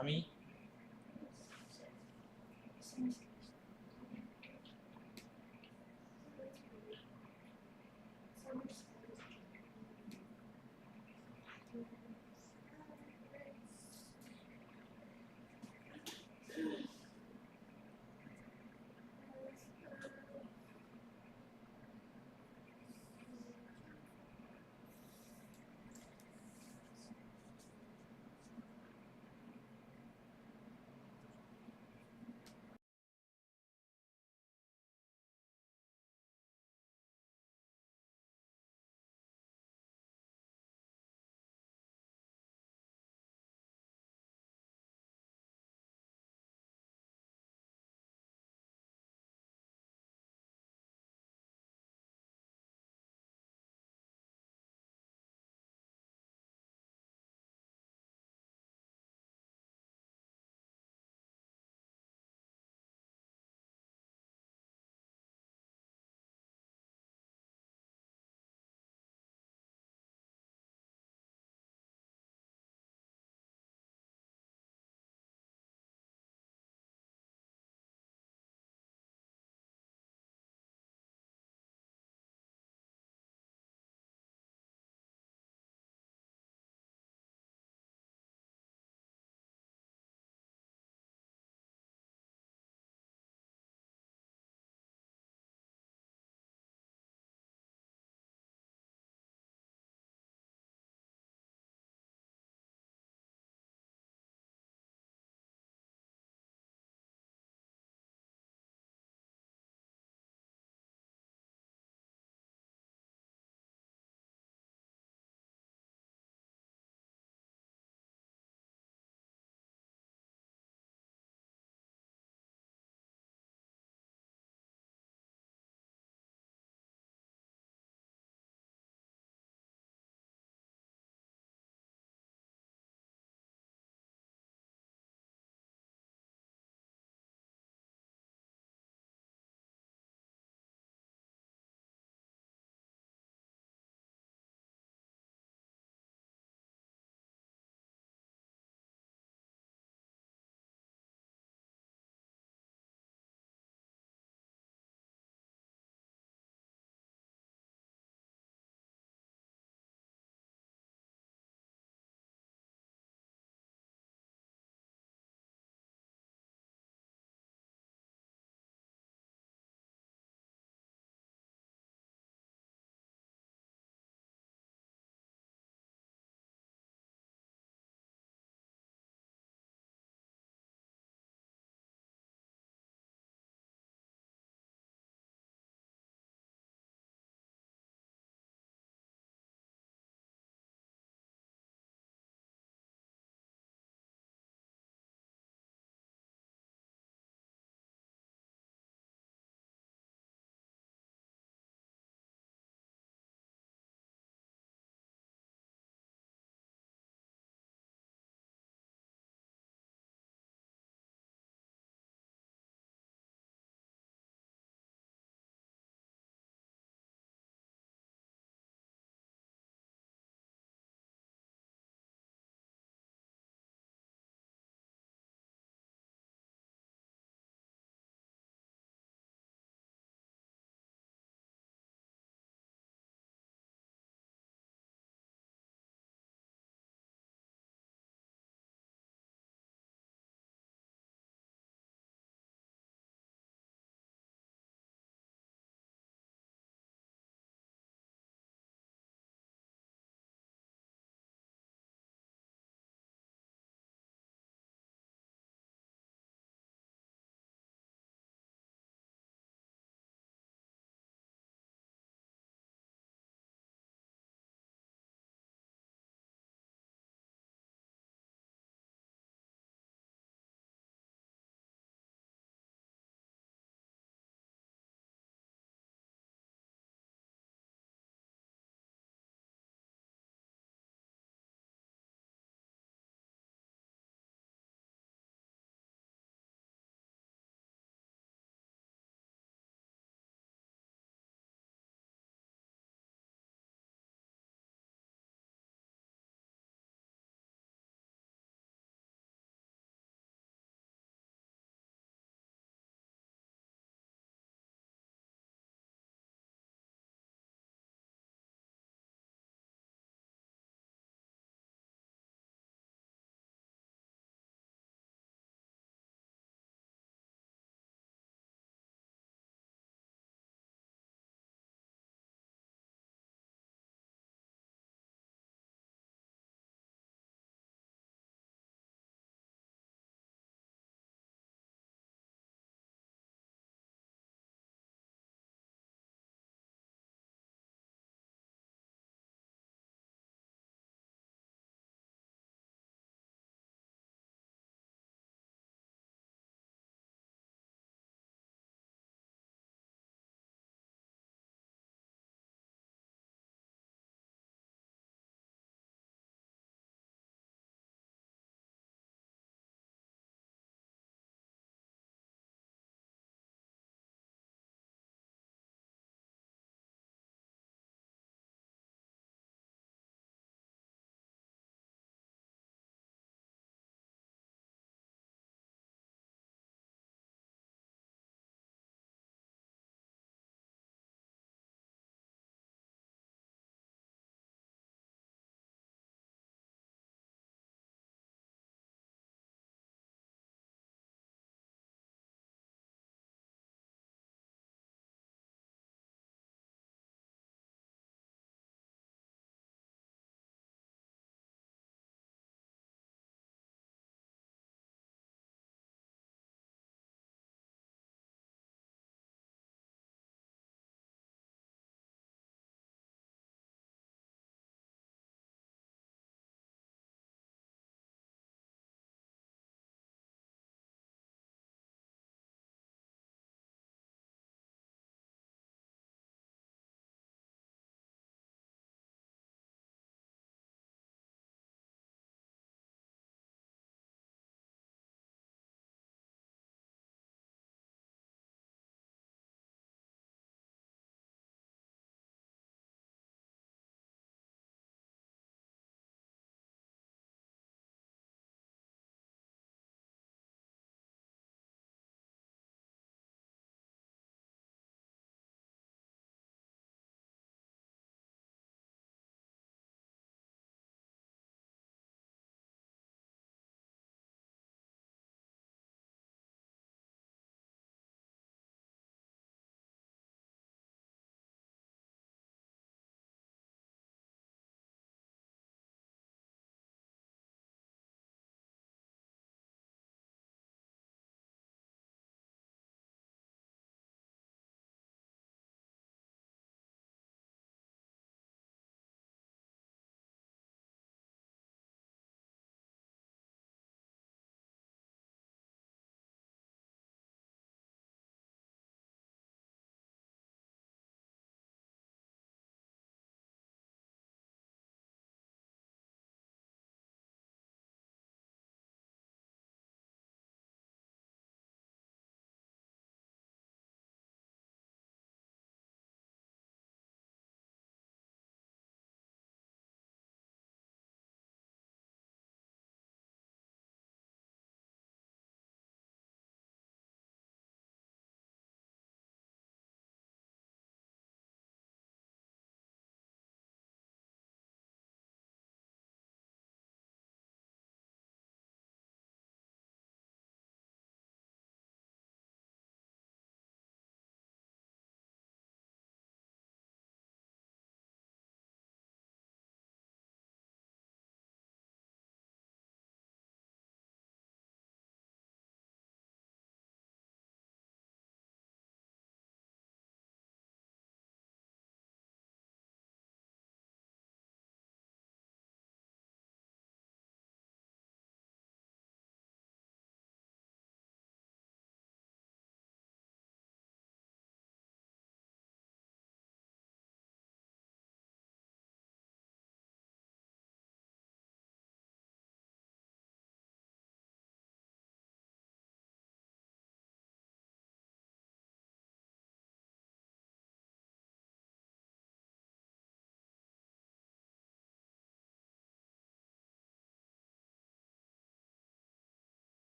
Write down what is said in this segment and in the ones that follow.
আমি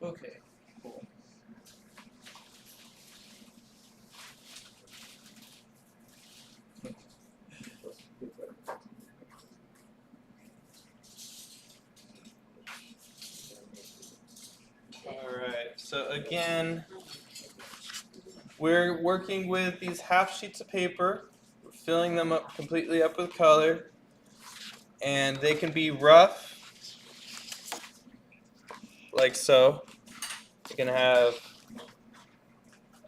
Okay, cool. Alright, so again, we're working with these half sheets of paper, we're filling them up completely up with color, and they can be rough, like so. You can have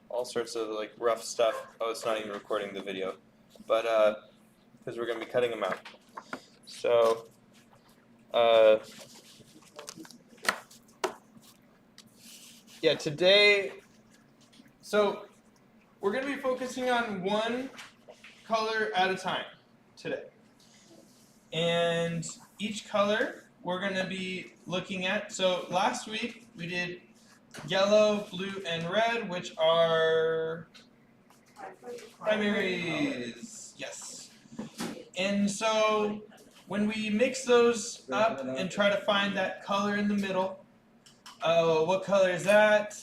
all sorts of like rough stuff. Oh, it's not even recording the video, but because we're going to be cutting them out. So, yeah, today, so we're going to be focusing on one color at a time today. And each color we're going to be looking at. So last week we did yellow, blue, and red, which are primaries. Yes. And so when we mix those up and try to find that color in the middle, what color is that?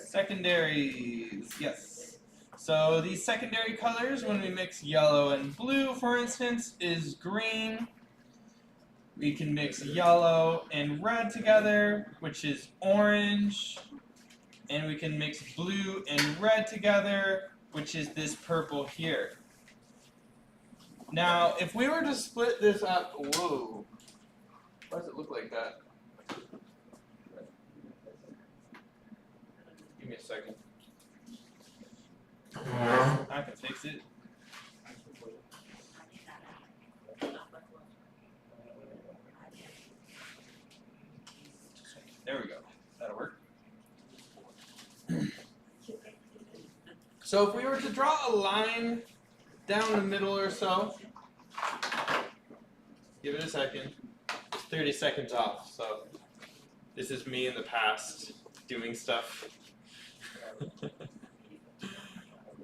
Secondaries, yes. So these secondary colors, when we mix yellow and blue, for instance, is green. We can mix yellow and red together, which is orange. And we can mix blue and red together, which is this purple here. Now, if we were to split this up, whoa, why does it look like that? Give me a second. I can fix it. There we go. That'll work. So if we were to draw a line down the middle or so, give it a second. It's 30 seconds off, so this is me in the past doing stuff.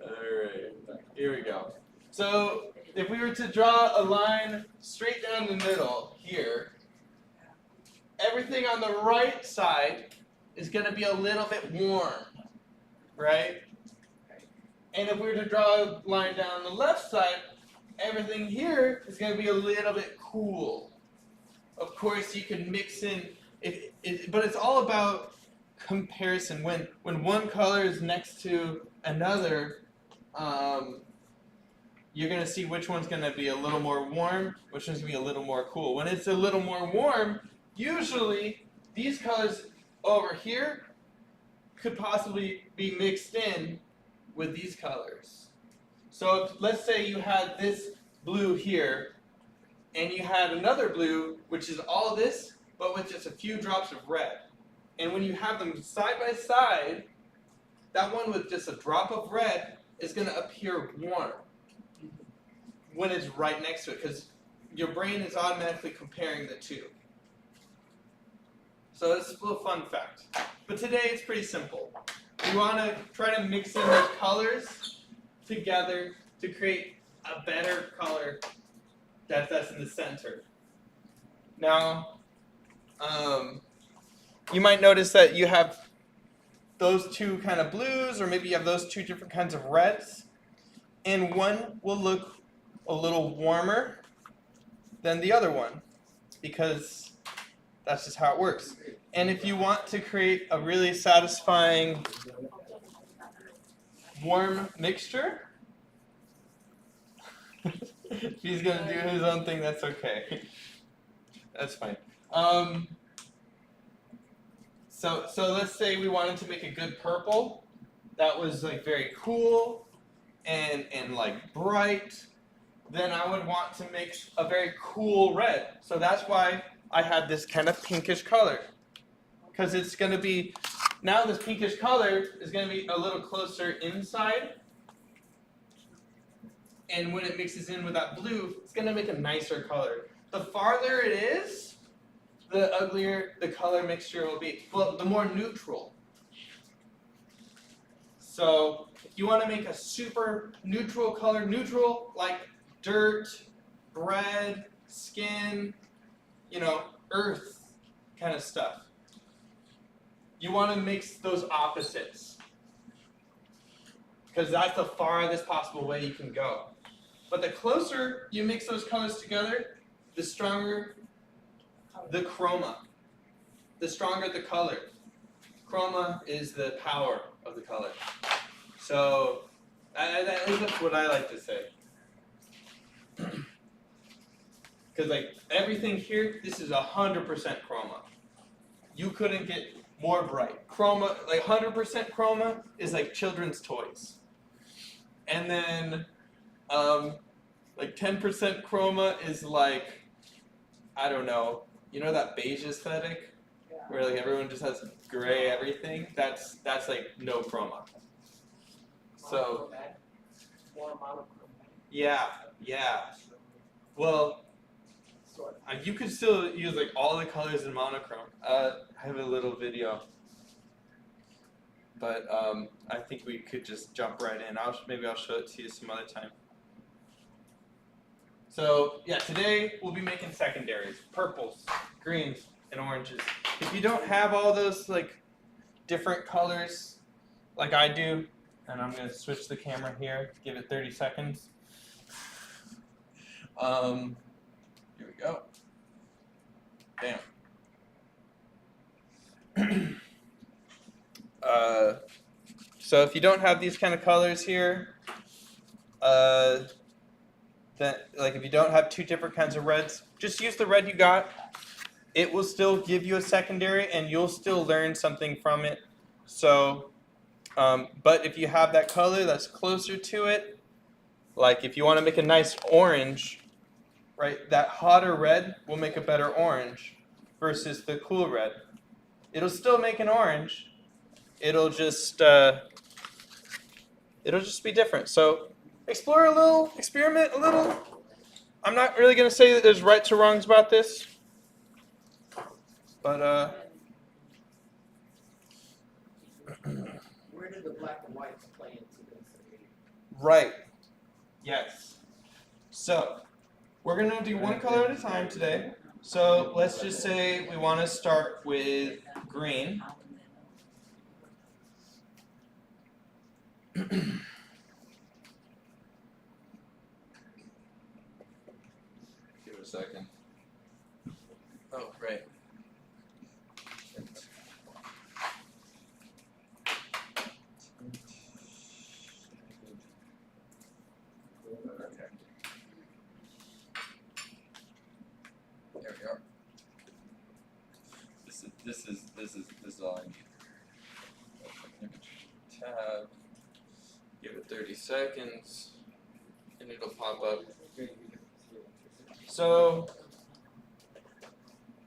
Alright, here we go. So if we were to draw a line straight down the middle here, everything on the right side is going to be a little bit warm, right? And if we were to draw a line down the left side, everything here is going to be a little bit cool. Of course, you can mix in, but it's all about comparison. When one color is next to another, you're going to see which one's going to be a little more warm, which one's going to be a little more cool. When it's a little more warm, usually these colors over here could possibly be mixed in with these colors. So let's say you had this blue here, and you had another blue, which is all this, but with just a few drops of red. And when you have them side by side, that one with just a drop of red is going to appear warm when it's right next to it, because your brain is automatically comparing the two. So it's a little fun fact. But today it's pretty simple. We want to try to mix in those colors together to create a better color that's in the center. Now, you might notice that you have those two kind of blues, or maybe you have those two different kinds of reds, and one will look a little warmer than the other one, because that's just how it works. And if you want to create a really satisfying warm mixture, if he's going to do his own thing, that's okay. That's fine. So let's say we wanted to make a good purple that was like very cool and like bright. Then I would want to mix a very cool red. So that's why I had this kind of pinkish color. Because it's going to be, now this pinkish color is going to be a little closer inside. And when it mixes in with that blue, it's going to make a nicer color. The farther it is, the uglier the color mixture will be. Well, the more neutral. So if you want to make a super neutral color, neutral like dirt, bread, skin, you know, earth kind of stuff. You want to mix those opposites, because that's the farthest possible way you can go. But the closer you mix those colors together, the stronger the chroma, the stronger the color. Chroma is the power of the color. So that's what I like to say. Because like everything here, this is 100% chroma. You couldn't get more bright. Chroma, like 100% chroma is like children's toys. And then like 10% chroma is like, I don't know, you know that beige aesthetic? Where like everyone just has gray everything? That's like no chroma. So yeah. Well, you could still use like all the colors in monochrome. I have a little video, but I think we could just jump right in. Maybe I'll show it to you some other time. So yeah, today we'll be making secondaries: purples, greens, and oranges. If you don't have all those like different colors like I do, and I'm gonna switch the camera here, give it 30 seconds. Here we go. Bam. So if you don't have these kind of colors here, then like if you don't have two different kinds of reds, just use the red you got. It will still give you a secondary, and you'll still learn something from it. So, but if you have that color that's closer to it, like if you want to make a nice orange, right, that hotter red will make a better orange versus the cool red. It'll still make an orange. It'll just be different. So explore a little, experiment a little. I'm not really going to say that there's rights or wrongs about this, but where do the black and whites play into this? right. Yes. So we're going to do one color at a time today. So let's just say we want to start with green. Give it a second. Oh, right. Okay. There we are. This is all I need. Tab. Give it 30 seconds, and it'll pop up. So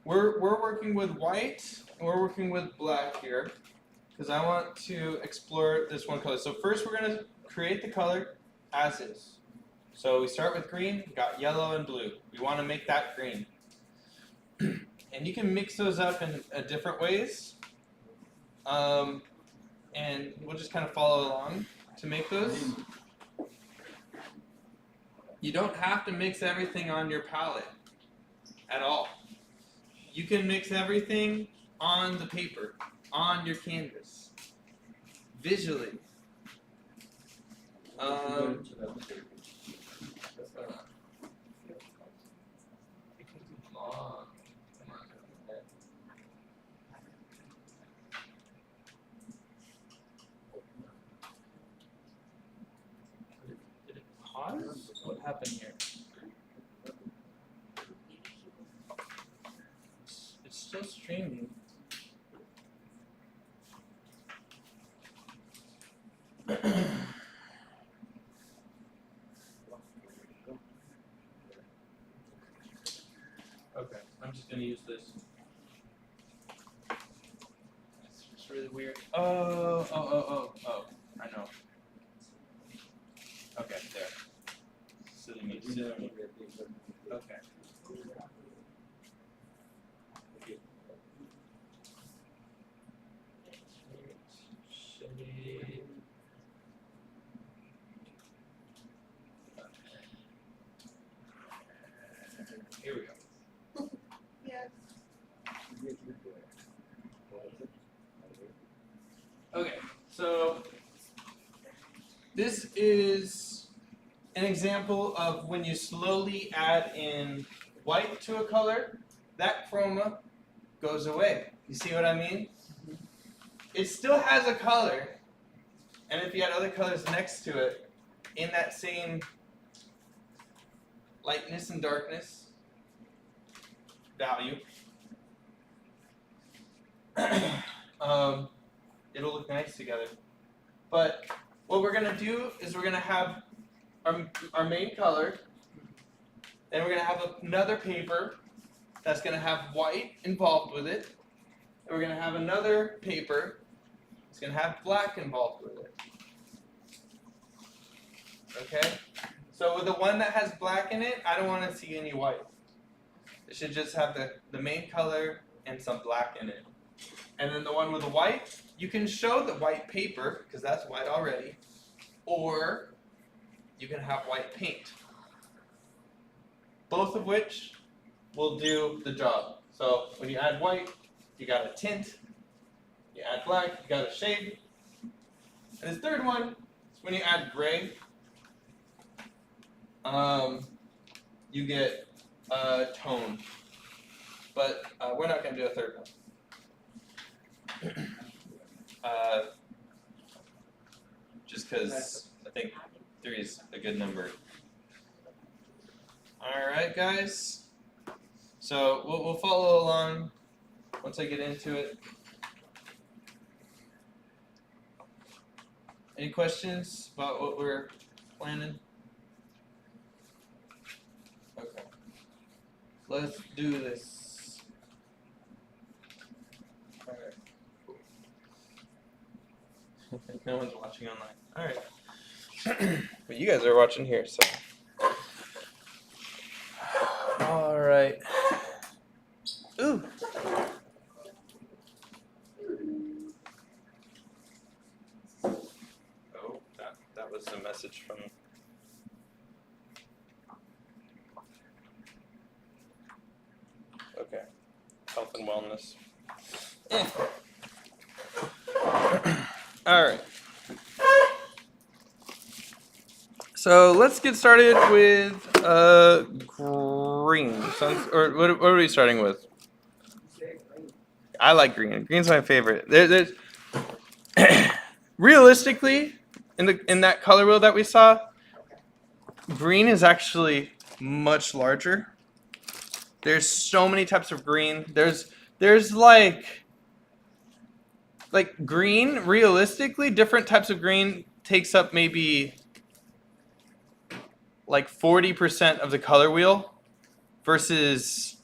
we're working with white, and we're working with black here, because I want to explore this one color. So first we're going to create the color as is. So we start with green, we got yellow and blue. We want to make that green. And you can mix those up in different ways. And we'll just kind of follow along to make those. You don't have to mix everything on your palette at all. You can mix everything on the paper, on your canvas, visually. What happened here? It's still streaming. Okay, I'm just gonna use this. It's really weird. Oh, I know. Okay, there. Silly me. Okay. Here we go. Yes. this is an example of when you slowly add in white to a color, that chroma goes away. You see what I mean? It still has a color, and if you add other colors next to it, in that same lightness and darkness value, it'll look nice together. But what we're going to do is we're going to have our main color, and we're going to have another paper that's going to have white involved with it, and we're going to have another paper that's going to have black involved with it. Okay? So with the one that has black in it, I don't want to see any white. It should just have the main color and some black in it. And then the one with the white, you can show the white paper, because that's white already, or you can have white paint. Both of which will do the job. So when you add white, you got a tint. You add black, you got a shade. And the third one is when you add gray, you get a tone. But we're not going to do a third one. Just because I think 3 is a good number. Alright guys, so we'll follow along once I get into it. Any questions about what we're planning? Okay, let's do this. Alright. No one's watching online. Alright. But you guys are watching here, so. Alright. Ooh. Oh, that was a message from. Okay. Health and wellness. Alright. So let's get started with green. Or what are we starting with? I like green. Green's my favorite. There's realistically, in that color wheel that we saw, green is actually much larger. There's so many types of green. There's like green. Realistically, different types of green takes up maybe like 40% of the color wheel versus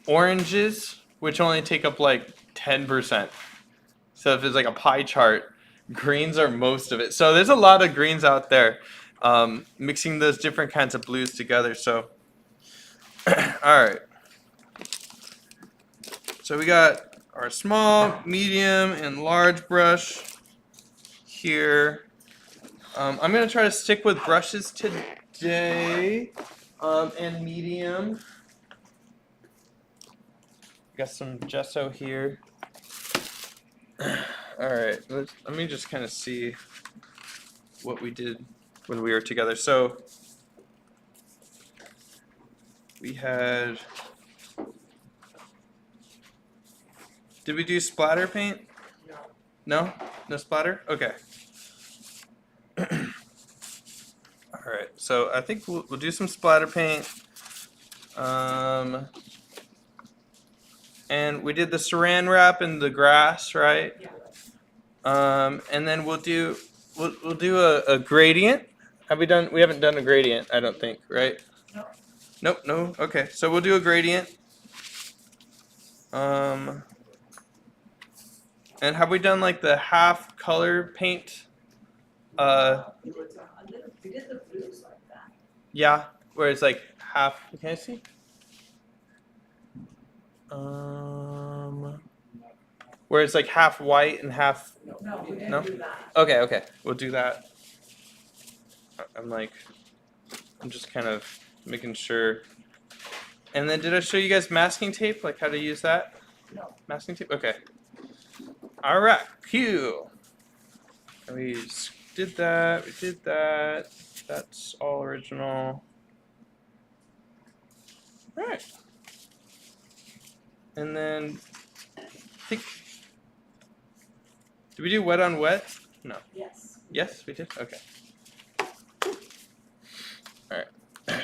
oranges, which only take up like 10%. So if it's like a pie chart, greens are most of it. So there's a lot of greens out there, mixing those different kinds of blues together. So, all right. So we got our small, medium, and large brush here. I'm going to try to stick with brushes today, and medium. Got some gesso here. Alright, let me just kind of see what we did when we were together. So, we had... Did we do splatter paint? No. No? No splatter? Okay. Alright, so I think we'll do some splatter paint. And we did the saran wrap in the grass, right? Yeah. And then we'll do a gradient. We haven't done a gradient, I don't think, right? No. Nope, no. Okay, so we'll do a gradient. And have we done like the half color paint? We did the blues like that. Yeah, where it's like half. Can I see? Where it's like half white and half. No, we didn't No? do that. Okay, we'll do that. I'm just kind of making sure. And then did I show you guys masking tape, like how to use that? No. Masking tape? Okay. Alright, cue. We did that. We did that. That's all original. All right. And then, I think, did we do wet on wet? No. Yes. Yes, we did? Okay. All right.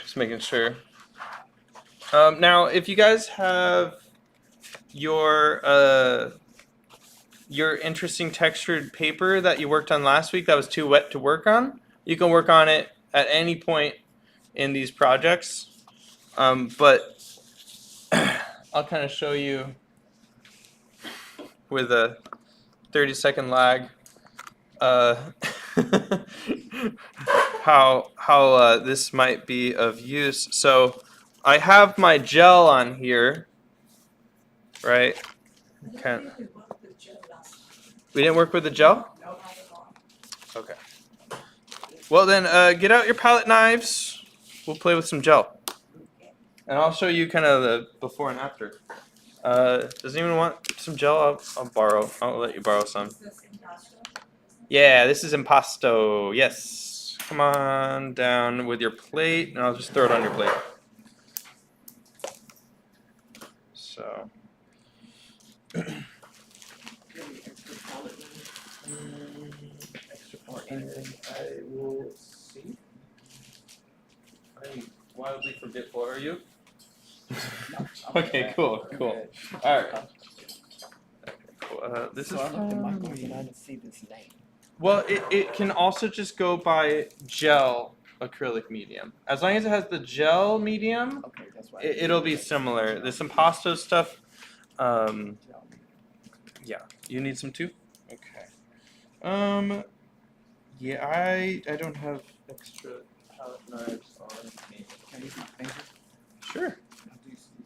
Just making sure. Now, if you guys have your interesting textured paper that you worked on last week that was too wet to work on, you can work on it at any point in these projects. But I'll kind of show you with a 30-second lag how this might be of use. So I have my gel on here, right? Okay. We didn't work with the gel? Okay. Well then, get out your palette knives. We'll play with some gel. And I'll show you kind of the before and after. Does anyone want some gel? I'll borrow. I'll let you borrow some. Yeah, this is impasto. Yes. Come on down with your plate, and I'll just throw it on your plate. So. Extra for anything I will see. I'm wildly forgetful. Are you? Okay, cool. All right. Okay, cool. This is. I didn't see this name. Well, it can also just go by gel acrylic medium. As long as it has the gel medium, Okay, that's why. it'll be similar. There's some impasto stuff. Yeah. You need some too? Okay. Yeah, I don't have extra palette knives on me. Can you use my finger? Sure. I'll do some-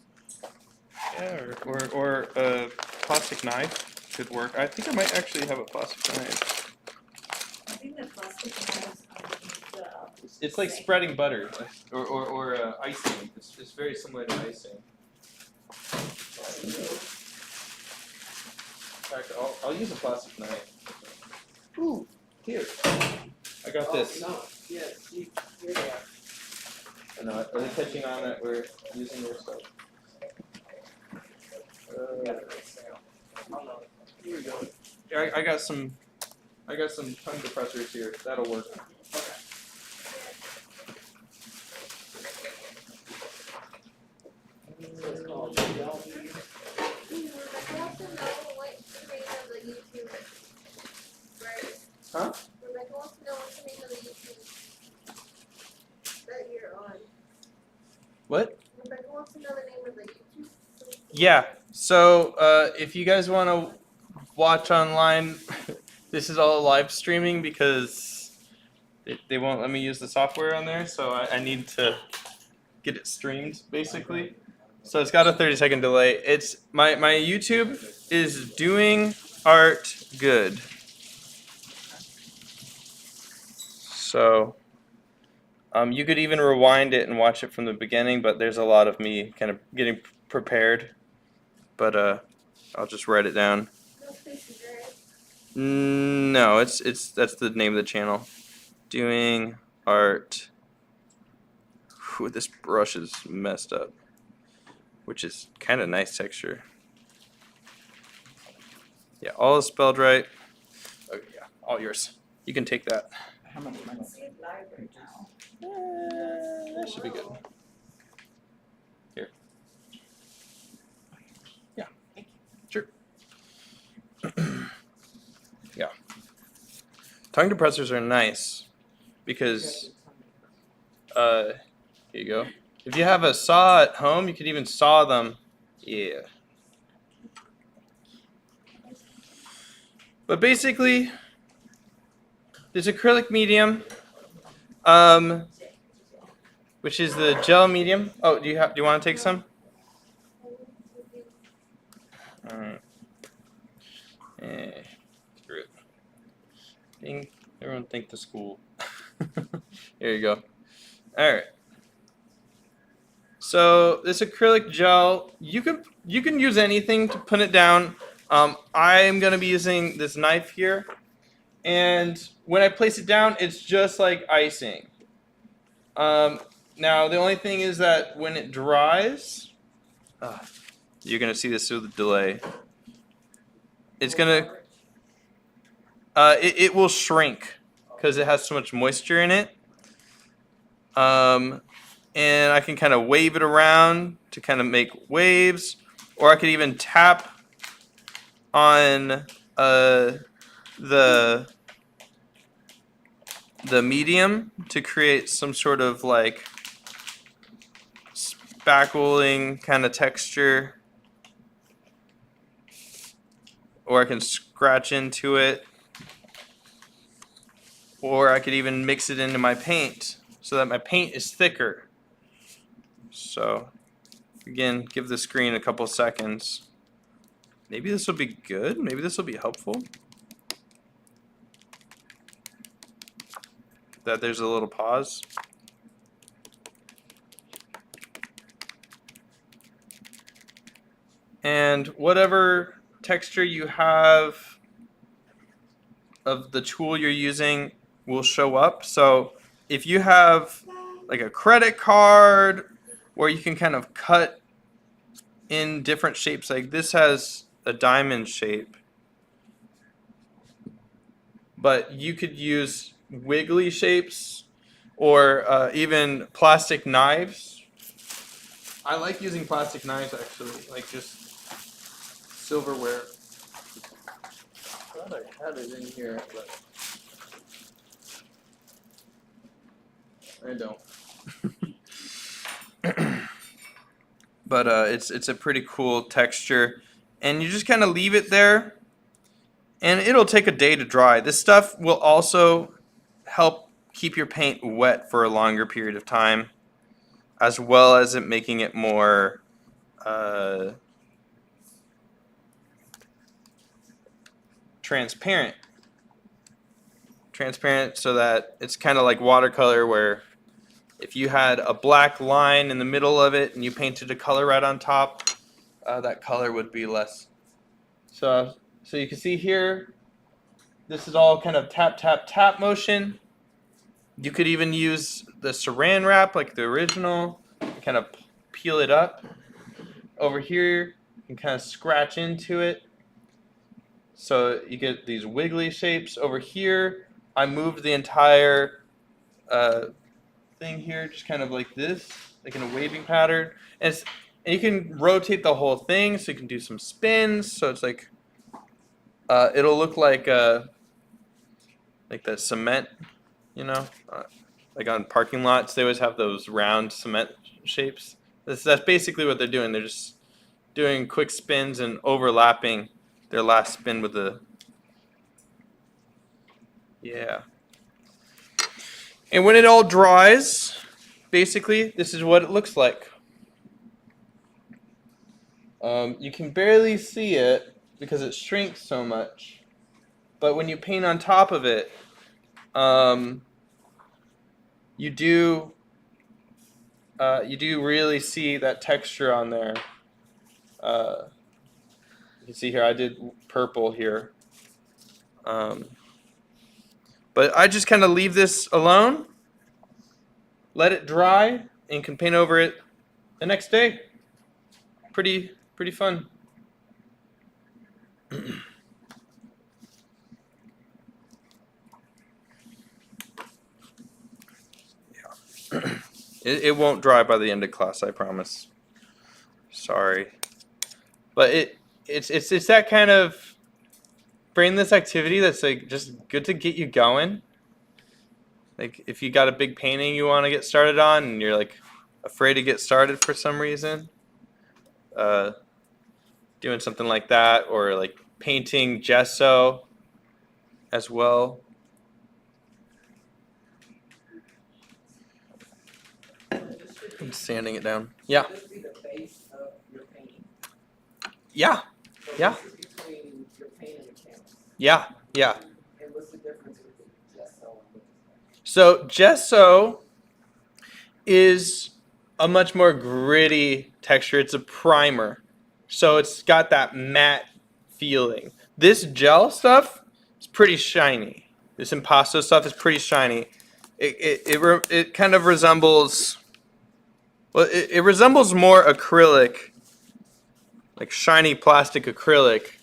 Yeah, or a plastic knife could work. I think I might actually have a plastic knife. I think the plastic knives are It's like spreading butter or icing. It's very similar to icing. In fact, I'll use a plastic knife. Ooh, here. I got this. No, yeah, see, here they are. I know. Are they catching on that we're using their stuff? Here we go. Yeah, I got some tongue depressors here. That'll work. It's called gel. Rebecca wants to know what's the name of the YouTube. Right? Huh? Rebecca wants to know what's the name of the YouTube that you're on. What? Rebecca wants to know the name of the YouTube. Yeah. So if you guys want to watch online, this is all live streaming because they won't let me use the software on there. So I need to get it streamed basically. So it's got a 30-second delay. It's my YouTube is doing art good. So you could even rewind it and watch it from the beginning, but there's a lot of me kind of getting prepared. But I'll just write it down. No spaces, right? No, it's that's the name of the channel. Doing art. Whew, this brush is messed up, which is kind of nice texture. Yeah, all is spelled right. Okay, yeah, all yours. You can take that. How much money? See it live right now. That should be good. Here. Yeah, sure. Yeah. Tongue depressors are nice because, here you go. If you have a saw at home, you could even saw them. Yeah. But basically, there's acrylic medium, which is the gel medium. Oh, do you want to take some? All right. Screw it. Everyone think the school. Here you go. All right. So this acrylic gel, you can use anything to put it down. I'm gonna be using this knife here, And when I place it down, it's just like icing. Now, the only thing is that when it dries, you're going to see this through the delay. It's going to, it will shrink because it has so much moisture in it. And I can kind of wave it around to kind of make waves, or I could even tap on the medium to create some sort of like spackling kind of texture, or I can scratch into it, or I could even mix it into my paint so that my paint is thicker. So again, give the screen a couple seconds. Maybe this will be good, maybe this will be helpful. That there's a little pause. And whatever texture you have of the tool you're using will show up. So if you have like a credit card where you can kind of cut in different shapes, like this has a diamond shape, but you could use wiggly shapes or even plastic knives. I like using plastic knives actually, like just silverware. I thought I had it in here, but I don't. But it's a pretty cool texture, and you just kind of leave it there, and it'll take a day to dry. This stuff will also help keep your paint wet for a longer period of time, as well as it making it more transparent. Transparent so that it's kind of like watercolor, where if you had a black line in the middle of it and you painted a color right on top, that color would be less. So you can see here, this is all kind of tap, tap, tap motion. You could even use the saran wrap like the original, kind of peel it up. Over here, you can kind of scratch into it. So you get these wiggly shapes. Over here, I moved the entire thing here, just kind of like this, like in a waving pattern. And you can rotate the whole thing, so you can do some spins. So it's like, it'll look like the cement, you know, like on parking lots, they always have those round cement shapes. That's basically what they're doing. They're just doing quick spins and overlapping their last spin with the, yeah. And when it all dries, basically, this is what it looks like. You can barely see it because it shrinks so much. But when you paint on top of it, you do really see that texture on there. You can see here, I did purple here. But I just kind of leave this alone, let it dry, and can paint over it the next day. Pretty fun. Yeah. It won't dry by the end of class, I promise. Sorry. But it's that kind of brainless activity that's like just good to get you going. Like if you got a big painting you want to get started on and you're like afraid to get started for some reason, doing something like that, or like painting gesso as well. I'm sanding it down. Yeah. Would this be the base of your painting? Yeah. So Yeah. this is between your paint and the canvas. Yeah. Yeah. And what's the difference with the gesso and the So gesso is a much more gritty texture. It's a primer. So it's got that matte feeling. This gel stuff is pretty shiny. This impasto stuff is pretty shiny. It kind of resembles, well, it resembles more acrylic, like shiny plastic acrylic,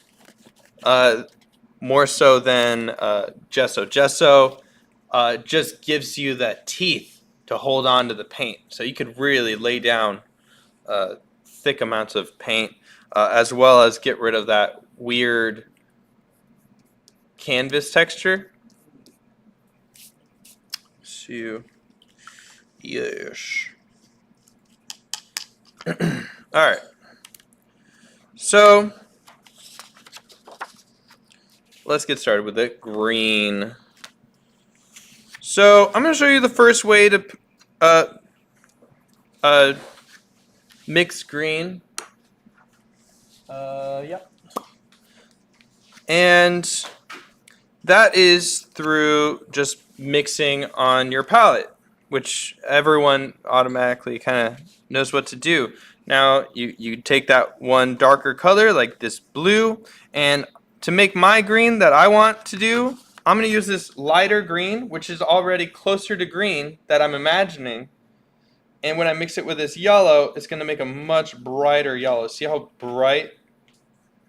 more so than gesso. Gesso just gives you that teeth to hold on to the paint, so you could really lay down thick amounts of paint, as well as get rid of that weird canvas texture. So, yes. All right. So let's get started with the green. So I'm going to show you the first way to mix green. Yep. And that is through just mixing on your palette, which everyone automatically kind of knows what to do. Now you take that one darker color like this blue, and to make my green that I want to do, I'm going to use this lighter green, which is already closer to green that I'm imagining. And when I mix it with this yellow, it's going to make a much brighter yellow. See how bright?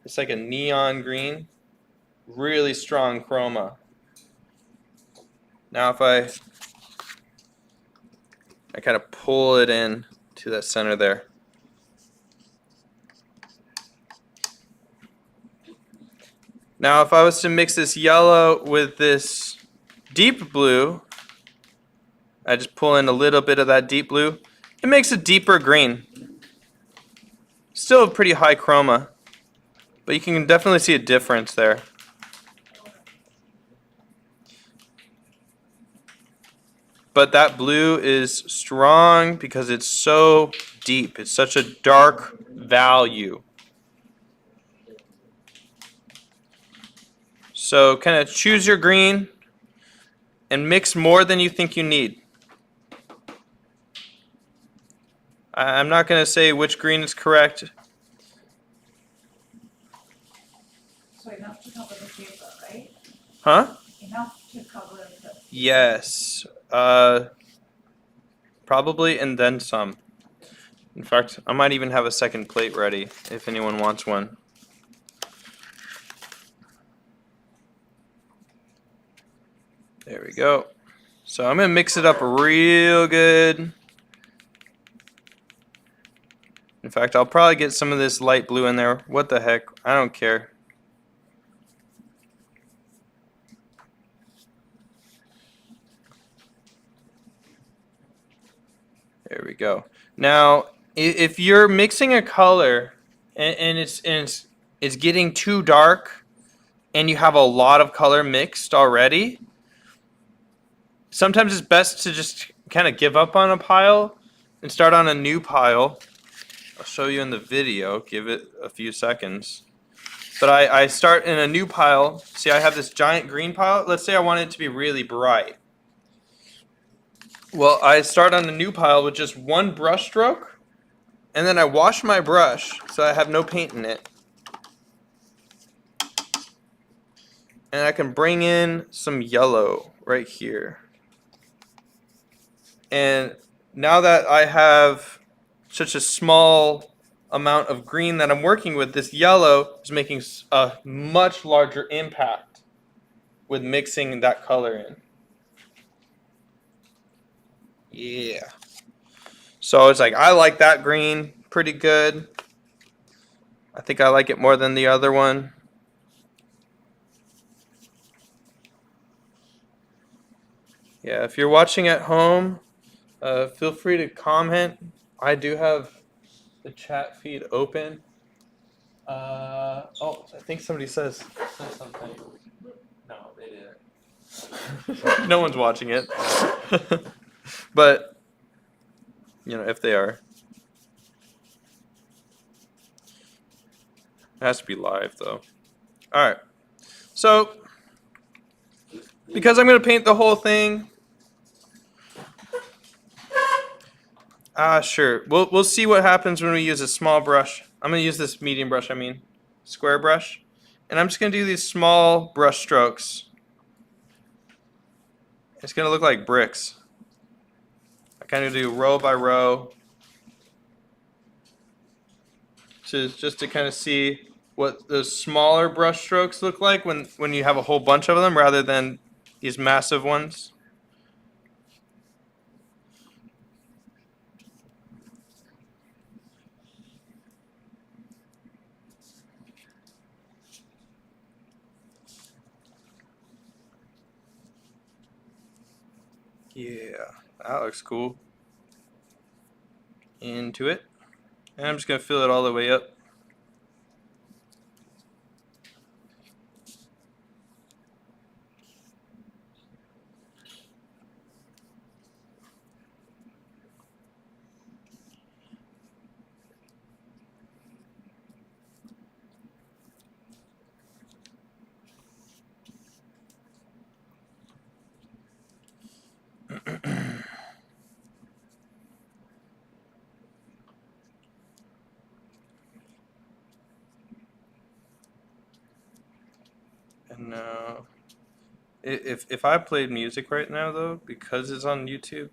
It's like a neon green. Really strong chroma. Now if I kind of pull it in to that center there. Now if I was to mix this yellow with this deep blue, I just pull in a little bit of that deep blue, it makes a deeper green. Still a pretty high chroma, but you can definitely see a difference there. But that blue is strong because it's so deep. It's such a dark value. So kind of choose your green and mix more than you think you need. I'm not going to say which green is correct. So enough to cover the paper, right? Huh? Enough to cover the. Yes. Probably, and then some. In fact, I might even have a second plate ready if anyone wants one. There we go. So I'm going to mix it up real good. In fact, I'll probably get some of this light blue in there. What the heck? I don't care. There we go. Now, if you're mixing a color and it's getting too dark and you have a lot of color mixed already, sometimes it's best to just kind of give up on a pile and start on a new pile. I'll show you in the video. Give it a few seconds. But I start in a new pile. See, I have this giant green pile. Let's say I want it to be really bright. Well, I start on a new pile with just one brush stroke, and then I wash my brush so I have no paint in it. And I can bring in some yellow right here. And now that I have such a small amount of green that I'm working with, this yellow is making a much larger impact with mixing that color in. Yeah. So it's like, I like that green pretty good. I think I like it more than the other one. Yeah, if you're watching at home, feel free to comment. I do have the chat feed open. Oh, I think somebody says something. No, they didn't. No one's watching it. But, you know, if they are. It has to be live, though. All right. So, because I'm going to paint the whole thing, sure. We'll see what happens when we use a small brush. I'm going to use this medium brush, square brush. And I'm just going to do these small brush strokes. It's gonna look like bricks. I kind of do row by row, just to kind of see what those smaller brush strokes look like when you have a whole bunch of them rather than these massive ones. Yeah, that looks cool. Into it. And I'm just going to fill it all the way up. And now, if I played music right now though, because it's on YouTube,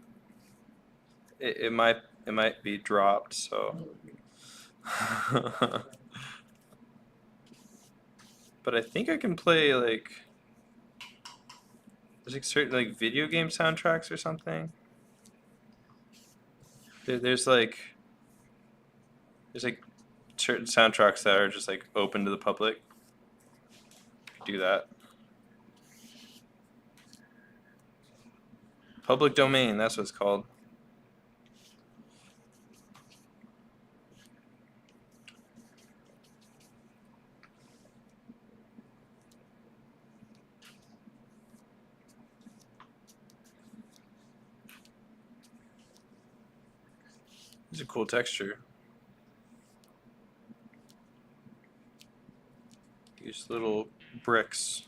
it might be dropped. So, but I think I can play like there's like certain like video game soundtracks or something. There's like certain soundtracks that are just like open to the public. Do that. Public domain, that's what it's called. It's a cool texture. These little bricks.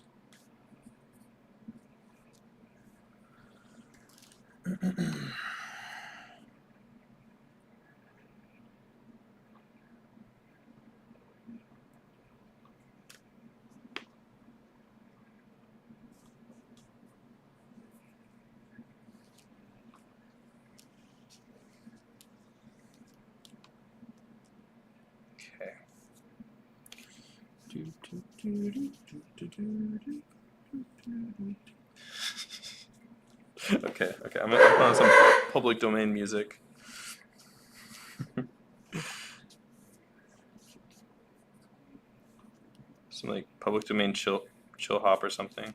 Okay, I'm gonna put on some public domain music. Some like public domain chill hop or something.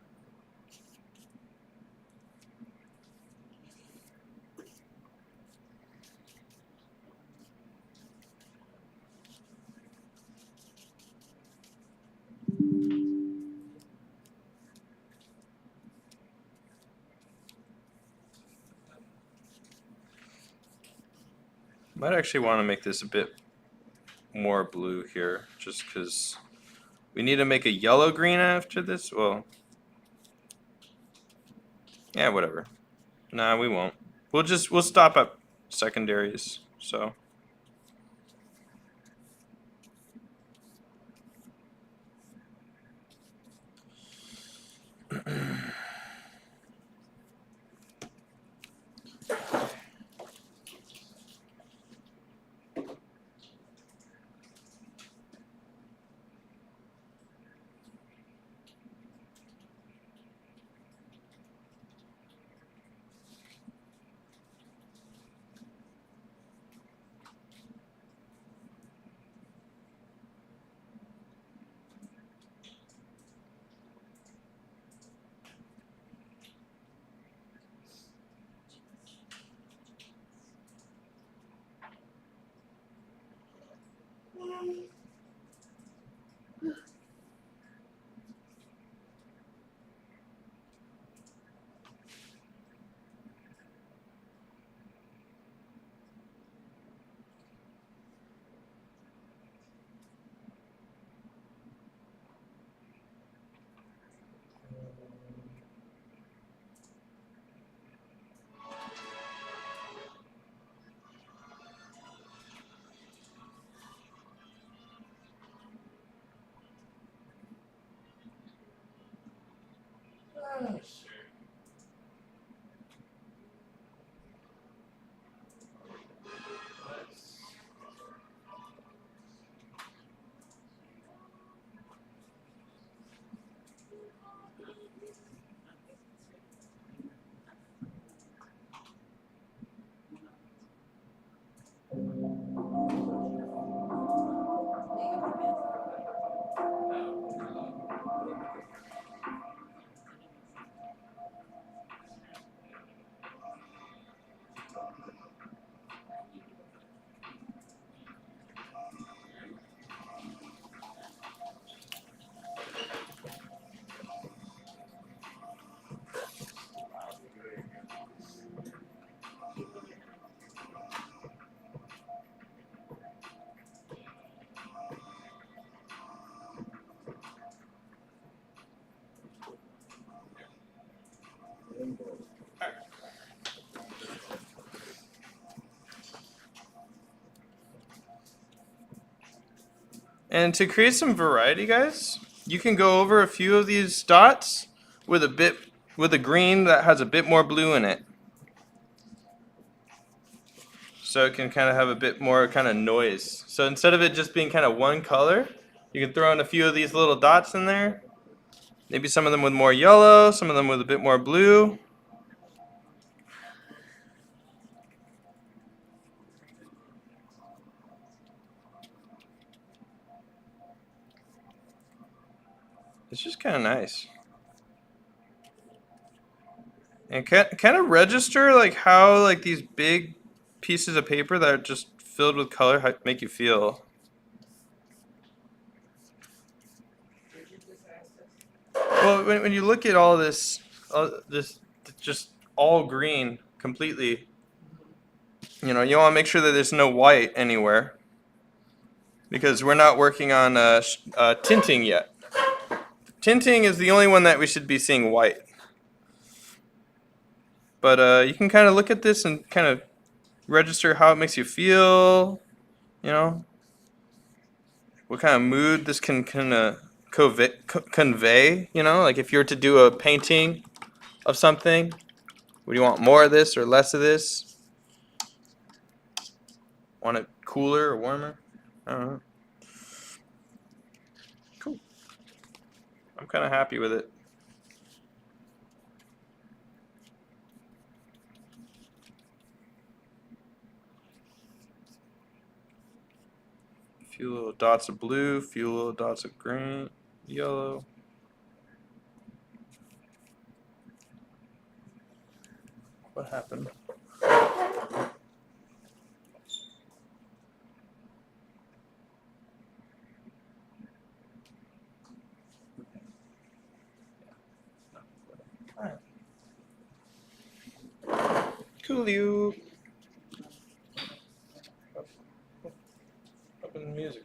Might actually want to make this a bit more blue here, just because we need to make a yellow green after this. Well, yeah, whatever. Nah, we won't. We'll stop at secondaries. So. And to create some variety, guys, you can go over a few of these dots with a green that has a bit more blue in it. So it can kind of have a bit more kind of noise. So instead of it just being kind of one color, you can throw in a few of these little dots in there. Maybe some of them with more yellow, some of them with a bit more blue. It's just kind of nice. And kind of register like how like these big pieces of paper that are just filled with color make you feel. Well, when you look at all this just all green completely, you know, you want to make sure that there's no white anywhere because we're not working on tinting yet. Tinting is the only one that we should be seeing white. But you can kind of look at this and kind of register how it makes you feel, you know, what kind of mood this can kind of convey, you know, like if you were to do a painting of something, would you want more of this or less of this? Want it cooler or warmer? I don't know. Cool. I'm kind of happy with it. A few little dots of blue, a few little dots of green, yellow. What happened? Coolio. Open the music.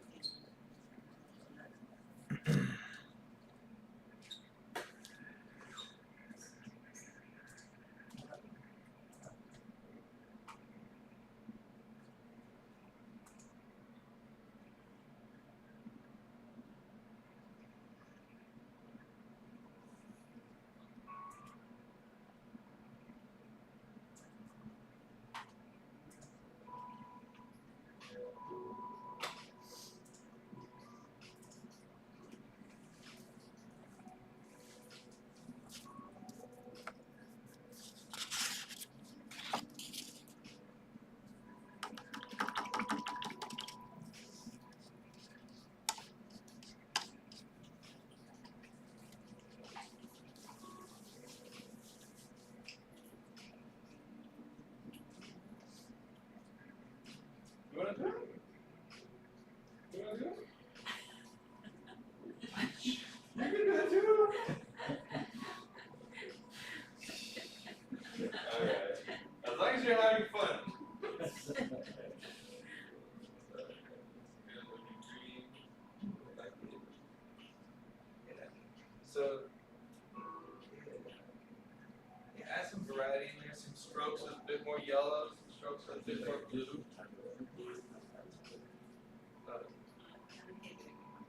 You want to do it? You want to do it? You can do it too. Alright. As long as you're having fun. So, yeah, add some variety in there, some strokes with a bit more yellow, some strokes with a bit more blue.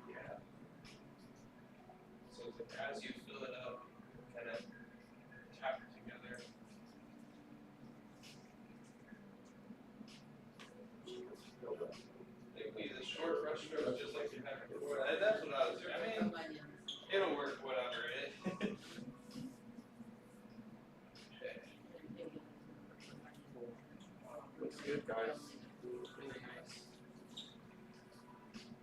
Yeah. So as you fill it up, kind of tap it together. Maybe the short brush strokes just like you had before. That's what I was doing. I mean, it'll work whatever it is. Looks good, guys. Really nice.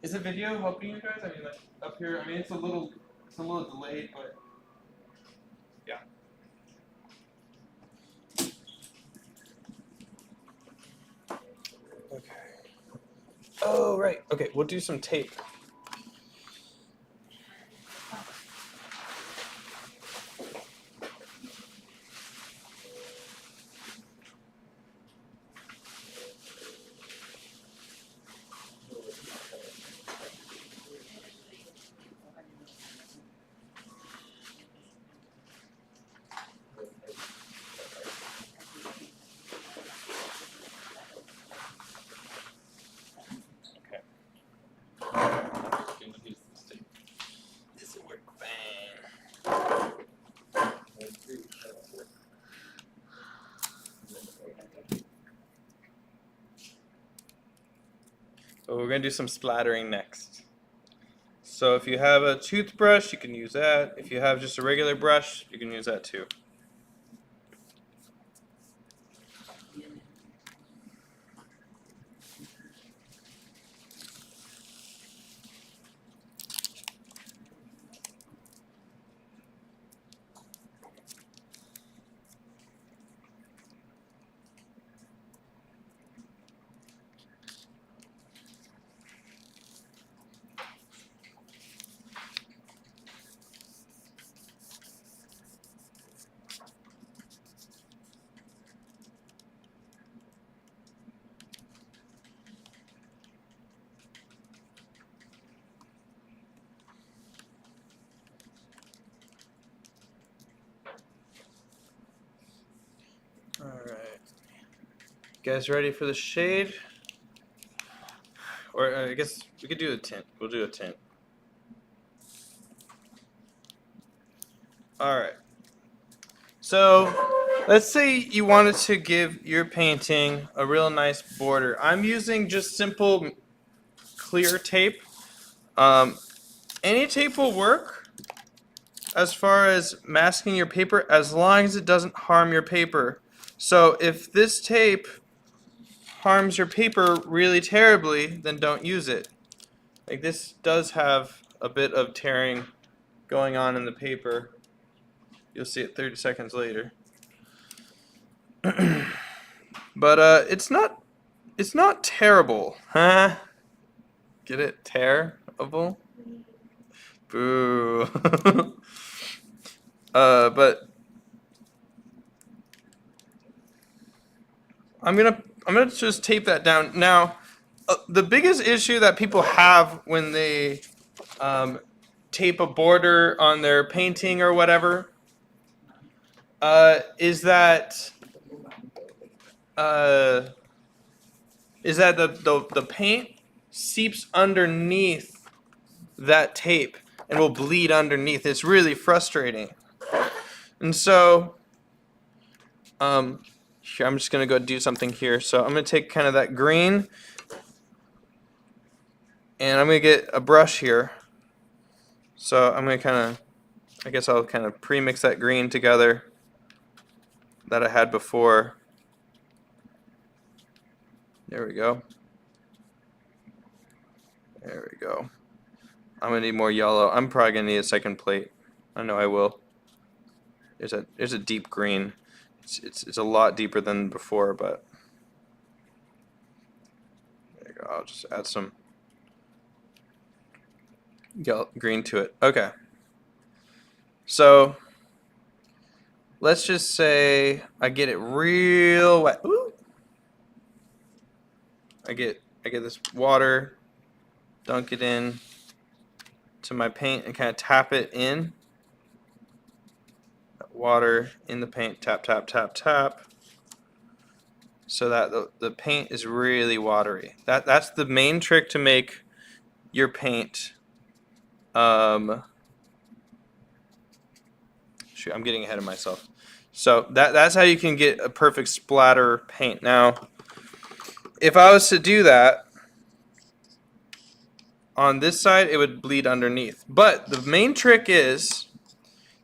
Is the video helping you guys? I mean, like up here. I mean, it's a little delayed, but yeah. Okay. Oh right. Okay, we'll do some tape. Okay. But we're going to do some splattering next. So if you have a toothbrush, you can use that. If you have just a regular brush, you can use that too. Alright. You guys ready for the shade? Or I guess we could do a tint. We'll do a tint. Alright. So, let's say you wanted to give your painting a real nice border. I'm using just simple clear tape. Any tape will work as far as masking your paper, as long as it doesn't harm your paper. So if this tape harms your paper really terribly, then don't use it. Like, this does have a bit of tearing going on in the paper. You'll see it 30 seconds later. But it's not terrible, huh? Get it? Terrible? Boo. But I'm gonna just tape that down. Now, the biggest issue that people have when they tape a border on their painting or whatever is that the paint seeps underneath that tape and will bleed underneath. It's really frustrating. And so, here, I'm just going to go do something here. So I'm going to take kind of that green, and I'm going to get a brush here. So I'm going to kind of, I guess I'll kind of pre-mix that green together that I had before. There we go. There we go. I'm going to need more yellow. I'm probably going to need a second plate. I know I will. There's a deep green. It's a lot deeper than before, but there you go. I'll just add some yellow, green to it. Okay. So let's just say I get it real wet. Ooh. I get this water, dunk it in to my paint, and kind of tap it in. Water in the paint, tap, tap, tap, tap, so that the paint is really watery. That's the main trick to make your paint. Shoot, I'm getting ahead of myself. So that's how you can get a perfect splatter paint. Now, if I was to do that on this side, it would bleed underneath. But the main trick is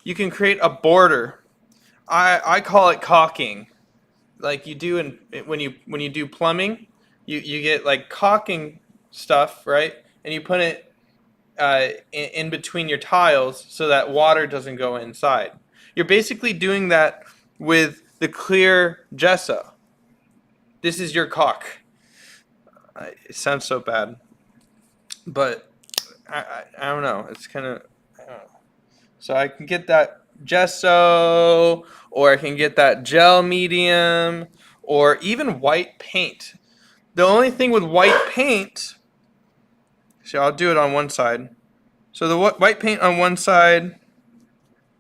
you can create a border. I call it caulking, like you do when you do plumbing. You get like caulking stuff, right? And you put it in between your tiles so that water doesn't go inside. You're basically doing that with the clear gesso. This is your caulk. It sounds so bad, but I don't know. It's kind of, I don't know. So I can get that gesso, or I can get that gel medium, or even white paint. The only thing with white paint, so I'll do it on one side. So the white paint on one side,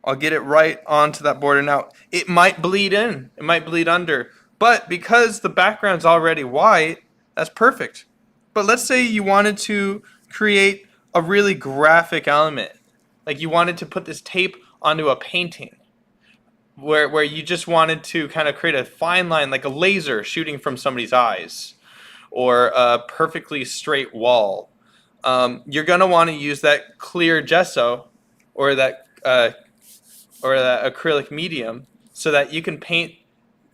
I'll get it right onto that border. Now, it might bleed in, it might bleed under, but because the background's already white, that's perfect. But let's say you wanted to create a really graphic element. Like you wanted to put this tape onto a painting where you just wanted to kind of create a fine line, like a laser shooting from somebody's eyes. or a perfectly straight wall. You're going to want to use that clear gesso or that acrylic medium so that you can paint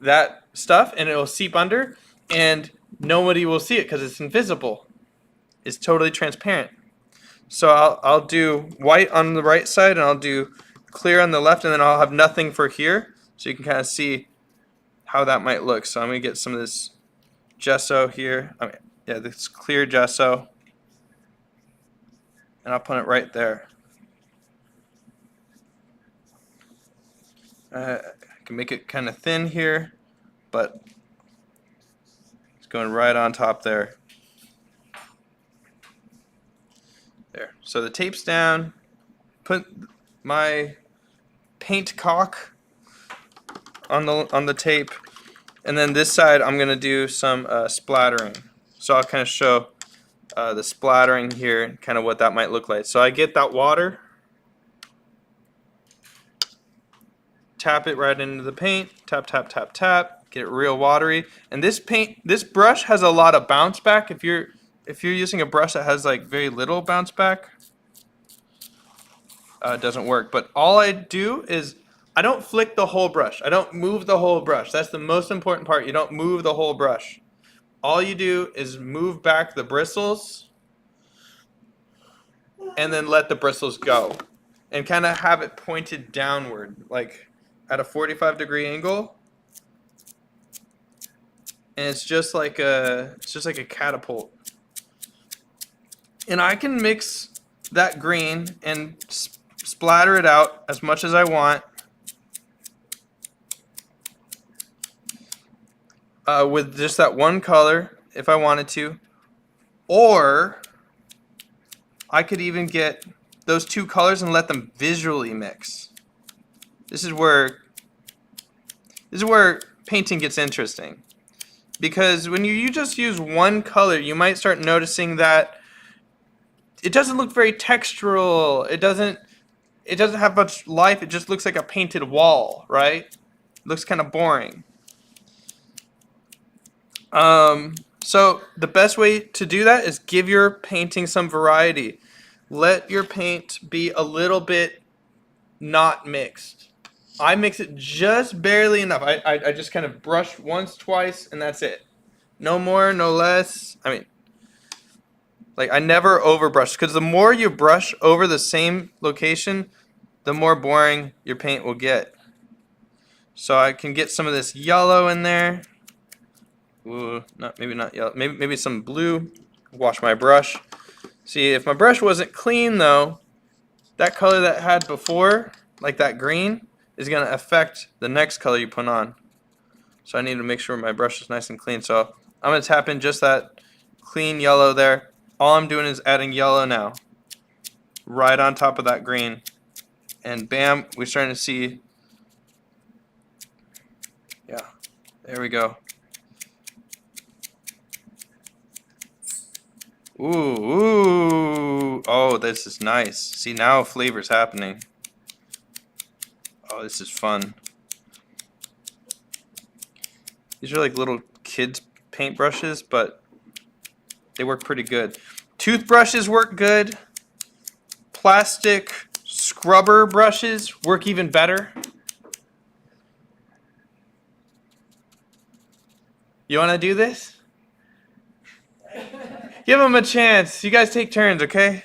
that stuff and it will seep under and nobody will see it because it's invisible. It's totally transparent. So I'll do white on the right side and I'll do clear on the left, and then I'll have nothing for here, so you can kind of see how that might look. So I'm going to get some of this gesso here. This clear gesso, and I'll put it right there. I can make it kind of thin here, but it's going right on top there. There. So the tape's down. Put my paint caulk on the tape, and then this side I'm gonna do some splattering. So I'll kind of show the splattering here and kind of what that might look like. So I get that water, tap it right into the paint, tap, tap, tap, tap, get it real watery. And this brush has a lot of bounce back. If you're using a brush that has like very little bounce back, it doesn't work. But all I do is I don't flick the whole brush. I don't move the whole brush. That's the most important part. You don't move the whole brush. All you do is move back the bristles and then let the bristles go. And kind of have it pointed downward, like at a 45-degree angle. And it's just like a catapult. And I can mix that green and splatter it out as much as I want. With just that one color if I wanted to, or I could even get those two colors and let them visually mix. This is where painting gets interesting, because when you just use one color, you might start noticing that it doesn't look very textural. It doesn't have much life. It just looks like a painted wall, right? It looks kind of boring. So the best way to do that is give your painting some variety. Let your paint be a little bit not mixed. I mix it just barely enough. I just kind of brush once, twice, and that's it. No more, no less. I mean, like, I never overbrush, because the more you brush over the same location, the more boring your paint will get. So I can get some of this yellow in there. Ooh, maybe not yellow. Maybe some blue. Wash my brush. See, if my brush wasn't clean though, that color that I had before, like that green, is going to affect the next color you put on. So I need to make sure my brush is nice and clean. So I'm going to tap in just that clean yellow there. All I'm doing is adding yellow now, right on top of that green. And bam, we're starting to see, yeah, there we go. Ooh, oh, this is nice. See, now flavor's happening. Oh, this is fun. These are like little kids' paintbrushes, but they work pretty good. Toothbrushes work good. Plastic scrubber brushes work even better. You want to do this? Give them a chance. You guys take turns, okay?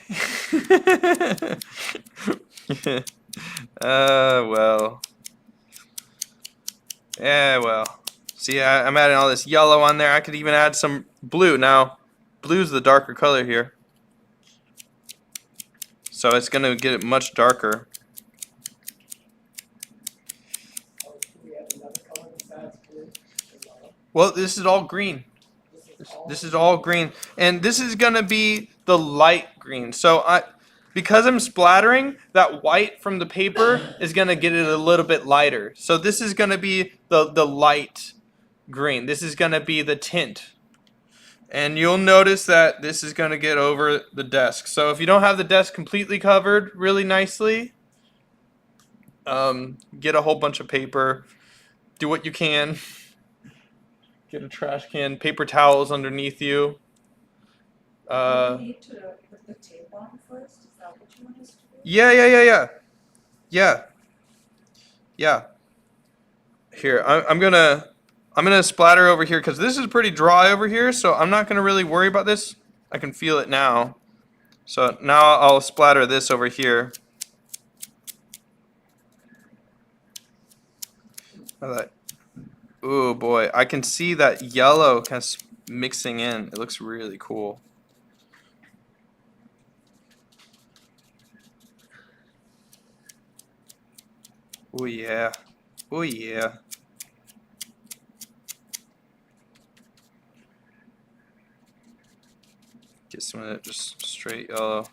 Well. Yeah, well. See, I'm adding all this yellow on there. I could even add some blue. Now, blue's the darker color here. So it's going to get it much darker. Well, this is all green. This is all green, and this is gonna be the light green. So because I'm splattering, that white from the paper is gonna get it a little bit lighter. So this is gonna be the light green. This is gonna be the tint, and you'll notice that this is gonna get over the desk. So if you don't have the desk completely covered really nicely, get a whole bunch of paper. Do what you can. Get a trash can, paper towels underneath you. Do we need to put the tape on first? Is that what you want us to do? Yeah. Here, I'm gonna splatter over here because this is pretty dry over here, so I'm not gonna really worry about this. I can feel it now. So now I'll splatter this over here. Oh boy, I can see that yellow kind of mixing in. It looks really cool. Oh yeah. Oh yeah. Get some of that just straight yellow.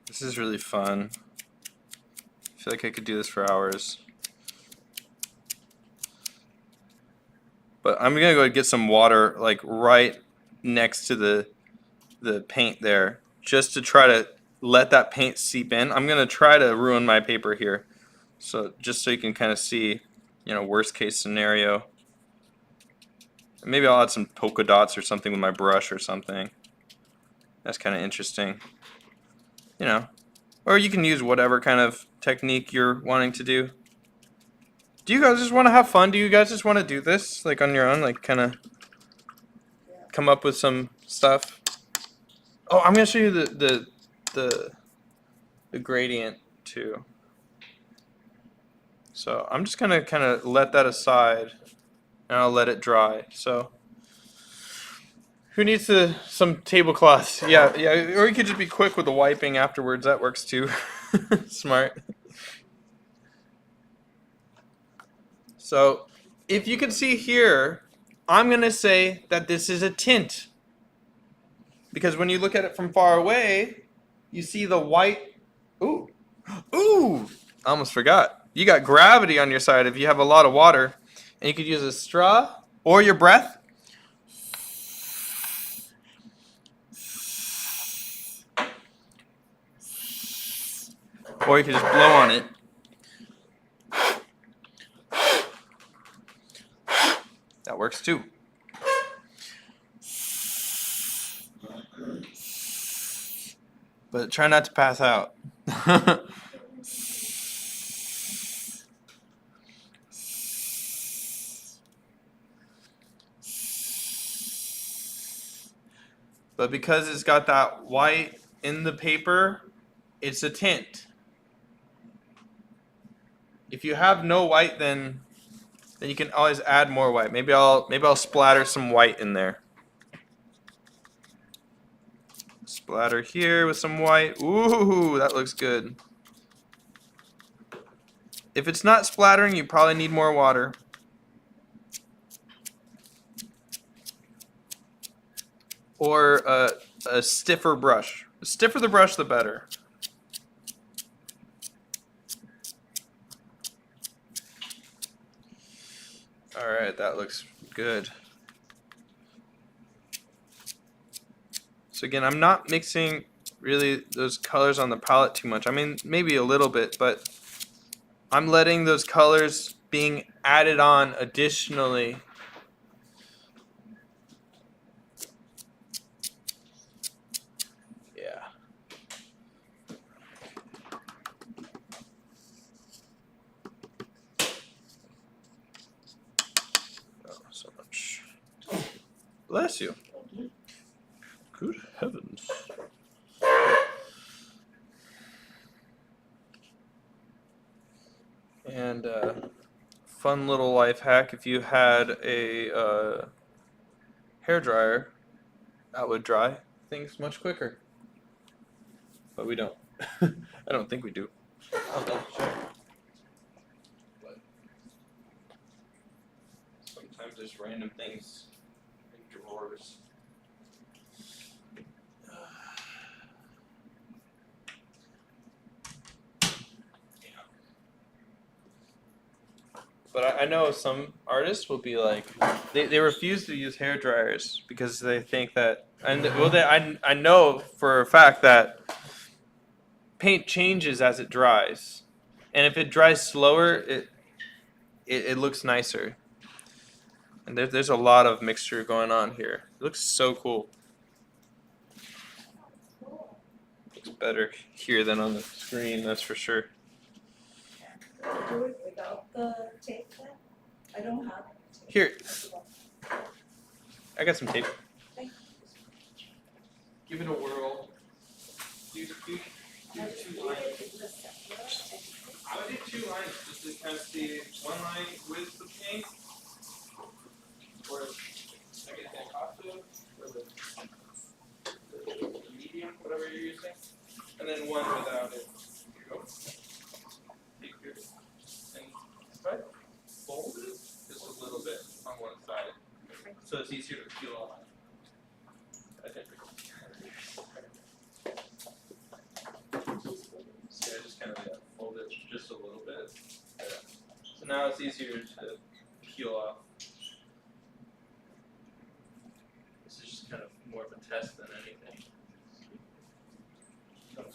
This is really fun. I feel like I could do this for hours. But I'm gonna go get some water like right next to the paint there, just to try to let that paint seep in. I'm gonna try to ruin my paper here, so just so you can kind of see, worst case scenario. Maybe I'll add some polka dots or something with my brush or something. That's kind of interesting, or you can use whatever kind of technique you're wanting to do. Do you guys just want to have fun? Do you guys just want to do this like on your own, like kind of come up with some stuff? Oh, I'm gonna show you the gradient too. So I'm just gonna kind of let that aside, and I'll let it dry. So who needs some tablecloths? Yeah, or you could just be quick with the wiping afterwards. That works too. Smart. So if you can see here, I'm gonna say that this is a tint, because when you look at it from far away, you see the white. Ooh, I almost forgot. You got gravity on your side if you have a lot of water, and you could use a straw or your breath. Or you could just blow on it. That works too. But try not to pass out. But because it's got that white in the paper, it's a tint. If you have no white, then you can always add more white. Maybe I'll splatter some white in there. Splatter here with some white. Ooh, that looks good. If it's not splattering, you probably need more water. Or a stiffer brush. The stiffer the brush, the better. Alright, that looks good. So again, I'm not mixing really those colors on the palette too much. I mean, maybe a little bit, but I'm letting those colors being added on additionally. Yeah. Oh, so much. Bless you. Good heavens. And fun little life hack, if you had a hair dryer, that would dry things much quicker. But we don't. I don't think we do. I'll double check. But sometimes there's random things in drawers. but I know some artists will be like, they refuse to use hair dryers because they think that, and well, I know for a fact that paint changes as it dries, and if it dries slower, it looks nicer. And there's a lot of mixture going on here. It looks so cool. Cool. Looks better here than on the screen, that's for sure. Do it without the tape then? I don't have tape. Here, I got some tape. Thank Give it a whirl. Do two lines. I would do 2 lines just to kind of see one line with the paint, or I guess Acosta, or the medium, whatever you're using, and then one without it. Here you go. Take yours and try to fold it just a little bit on one side, so it's easier to peel off. I think. So I just kind of fold it just a little bit. Yeah. So now it's easier to peel off. This is just kind of more of a test than anything. Okay.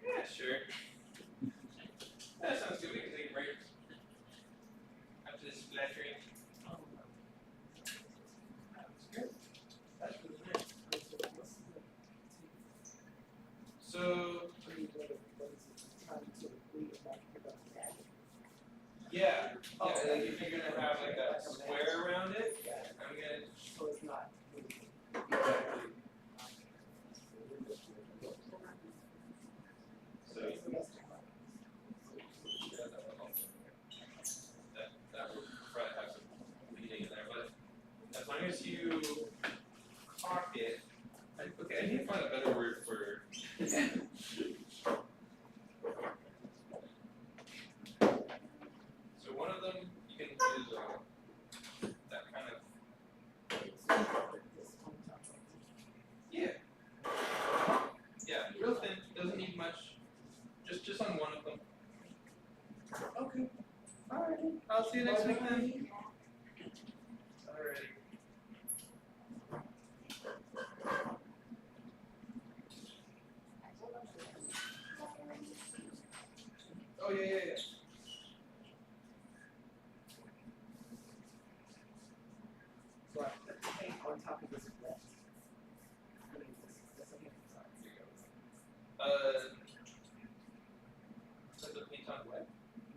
Yeah, sure. That sounds good. We can take a break after this splattering. So yeah, like if you're gonna have like that square around it, I'm gonna. So it's not. So that would probably have some bleeding in there, but as long as you caulk it, okay, I need to find a better word for. So one of them you can use that kind of. Yeah. Yeah, real thin, doesn't need much. Just on one of them. Okay. Alrighty. I'll see you next week then. Alrighty. Oh yeah. So I put the paint on top of this wet. I mean, this okay, sorry. Put the paint on wet.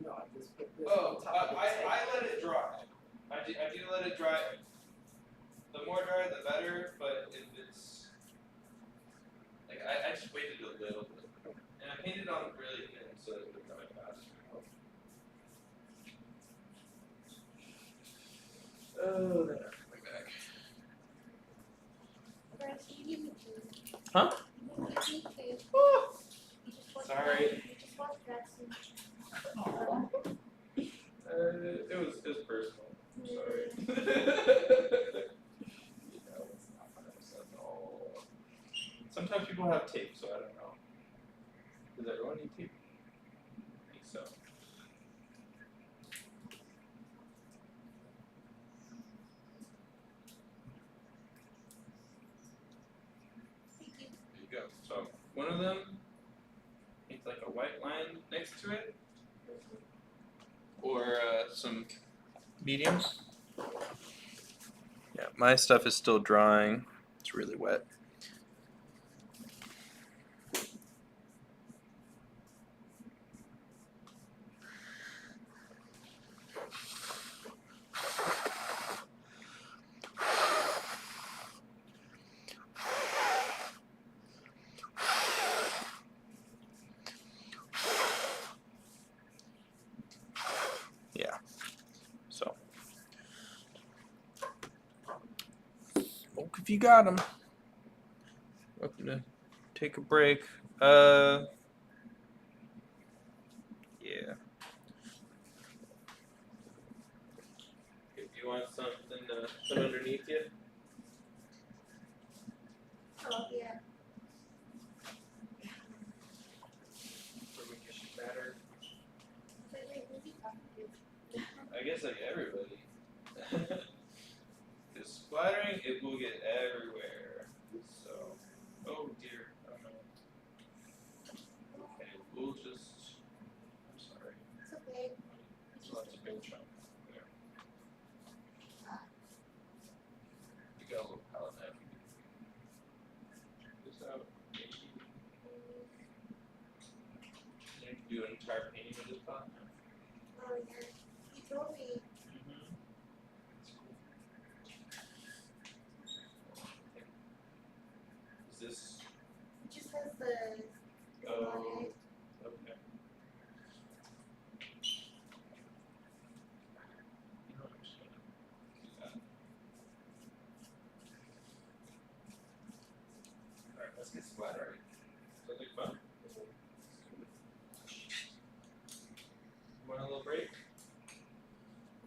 No, I just put this Oh, on top of the tape. I let it dry. I do let it dry. The more dry, the better. But if it's like I just waited a little bit, and I painted on really thin so it would dry faster. Oh, then I my back. Bryce, you give me food. Huh? You give me food. Oh, You just want sorry. You just want Jackson. It was personal. I'm sorry. You know, it's not 100% all. Sometimes people have tape, so I don't know. Does everyone need tape? I think so. Thank you. There you go. So one of them, it's like a white line next to it, or some mediums. Yeah, my stuff is still drying. It's really wet. Yeah. So, smoke if you got 'em. Welcome to take a break. Yeah. want something to put underneath you? Oh, yeah. For when you spatter? But wait, who's he talking to? I guess like everybody. Because splattering, it will get everywhere. So, oh dear. Oh no. Okay, we'll just. I'm sorry. It's okay. So that's a big chunk. There. You got a little palette knife. Check this out. You can do an entire painting with this pot. Oh, yeah. He told me. Mm-hmm. Is this? It just has the thing on Oh, it. okay. You know what, I'm just gonna do that. Alright, let's get splattering. Sounds like fun. Want a little break?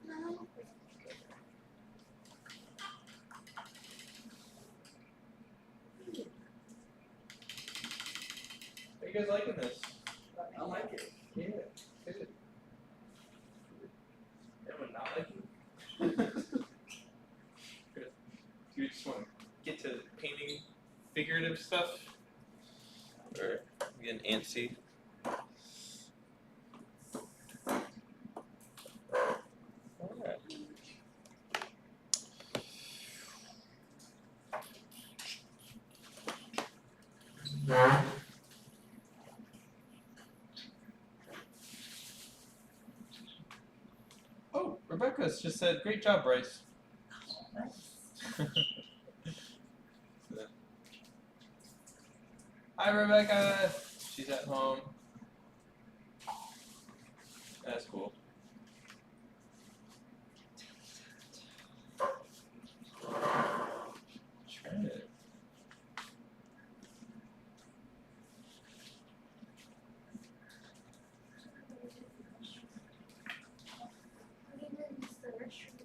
No. How you guys liking this? I like it. Yeah. Good. Everyone not liking it? Good. Do you just want to get to painting figurative stuff? Or getting antsy? Alright. Oh, Rebecca's just said, great job, Bryce. Nice. Hi, Rebecca. She's at home. That's cool. Try it. I mean, it's the restroom.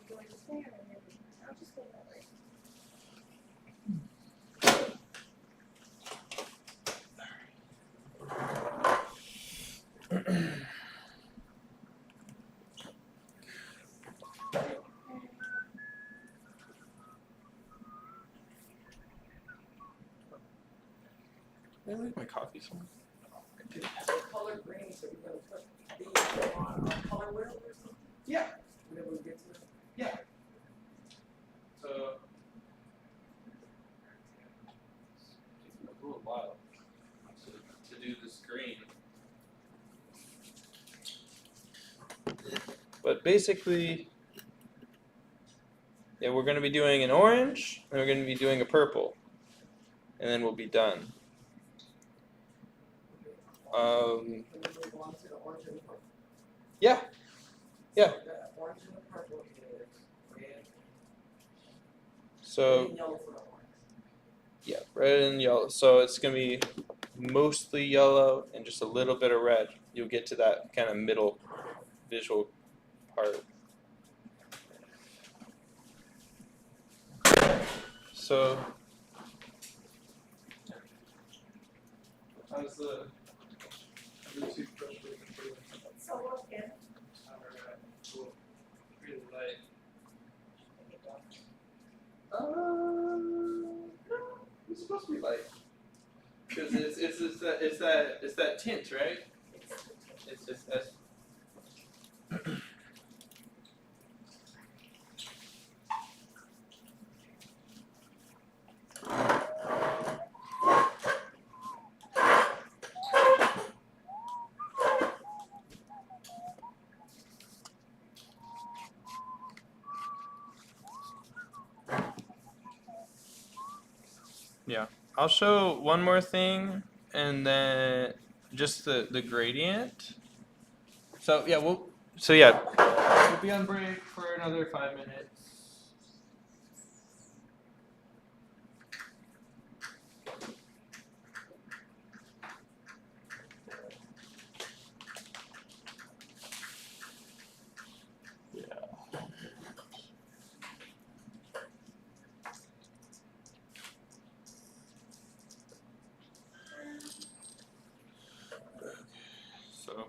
Going this way or then I'll just go that way. I like my coffee so much. The color green, so we're gonna put these on our color wheel or something? Yeah. Whenever we get to it. Yeah. So it's a little while to do the screen. But basically, yeah, we're going to be doing an orange, and we're going to be doing a purple, and then we'll be done. Can we move on to the orange and the purple? Yeah. Yeah. So the orange and the purple is red. So And yellow for the orange. yeah, red and yellow. So it's going to be mostly yellow and just a little bit of red. You'll get to that kind of middle visual part. So how's the toothbrush working for you? So what again? Alright, cool. Really light. No, it's supposed to be light. Because it's that tint, right? It's that's I'll show one more thing, and then just the gradient. So yeah, we'll be on break for another 5 minutes. So.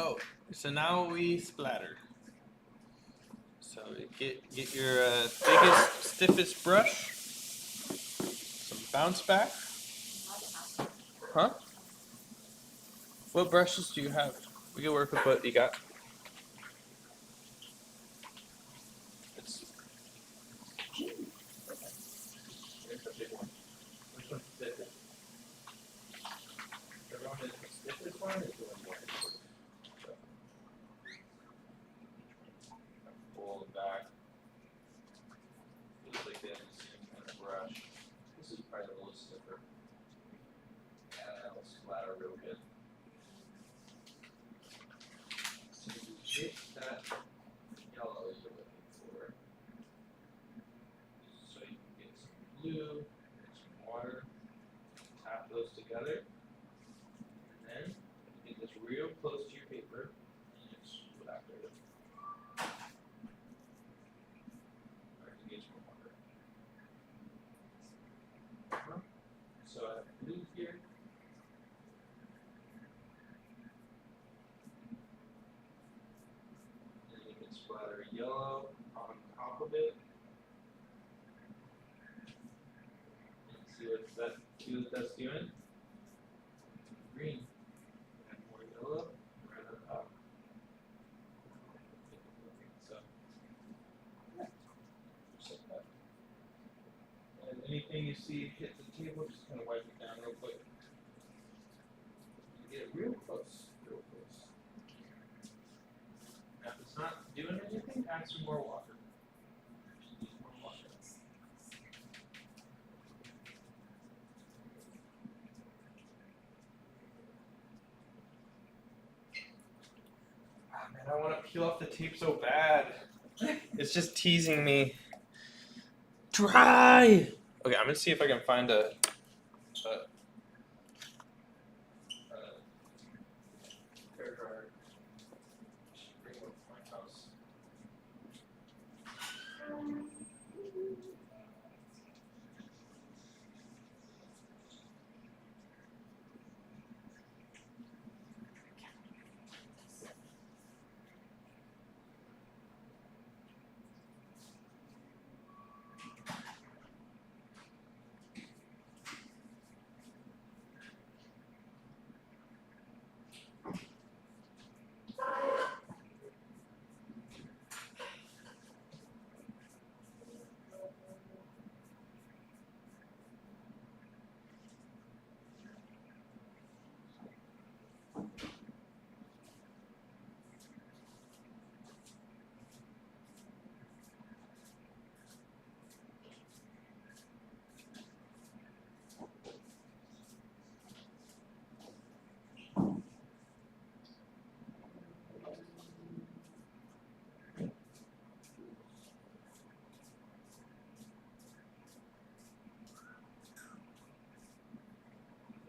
Oh, so now we splatter. So get your biggest, stiffest brush. Some bounce back. Huh? What brushes do you have? We can work with what you got. It's here's the big one. Which one's the thickest? The one is the stiffest one is the one more important. So, pull it back. Just like this, same kind of brush. This is probably a little stiffer. And that'll splatter real good. So you get that yellow you're looking for. So you can get some blue and some water. Tap those together. And then you get this real close to your paper and you splatter it. Or you can get some water. So I have blue here. And you can splatter yellow on top of it. And see what that's doing? Green. And more yellow right on top. So yeah, just like that. And anything you see hit the table, just kind of wipe it down real quick. You get it real close, real close. Now, if it's not doing anything, add some more water. Just need more water. Ah, man, I want to peel off the tape so bad. It's just teasing me. Dry. Okay, I'm gonna see if I can find a hair dryer. Should bring one to my house.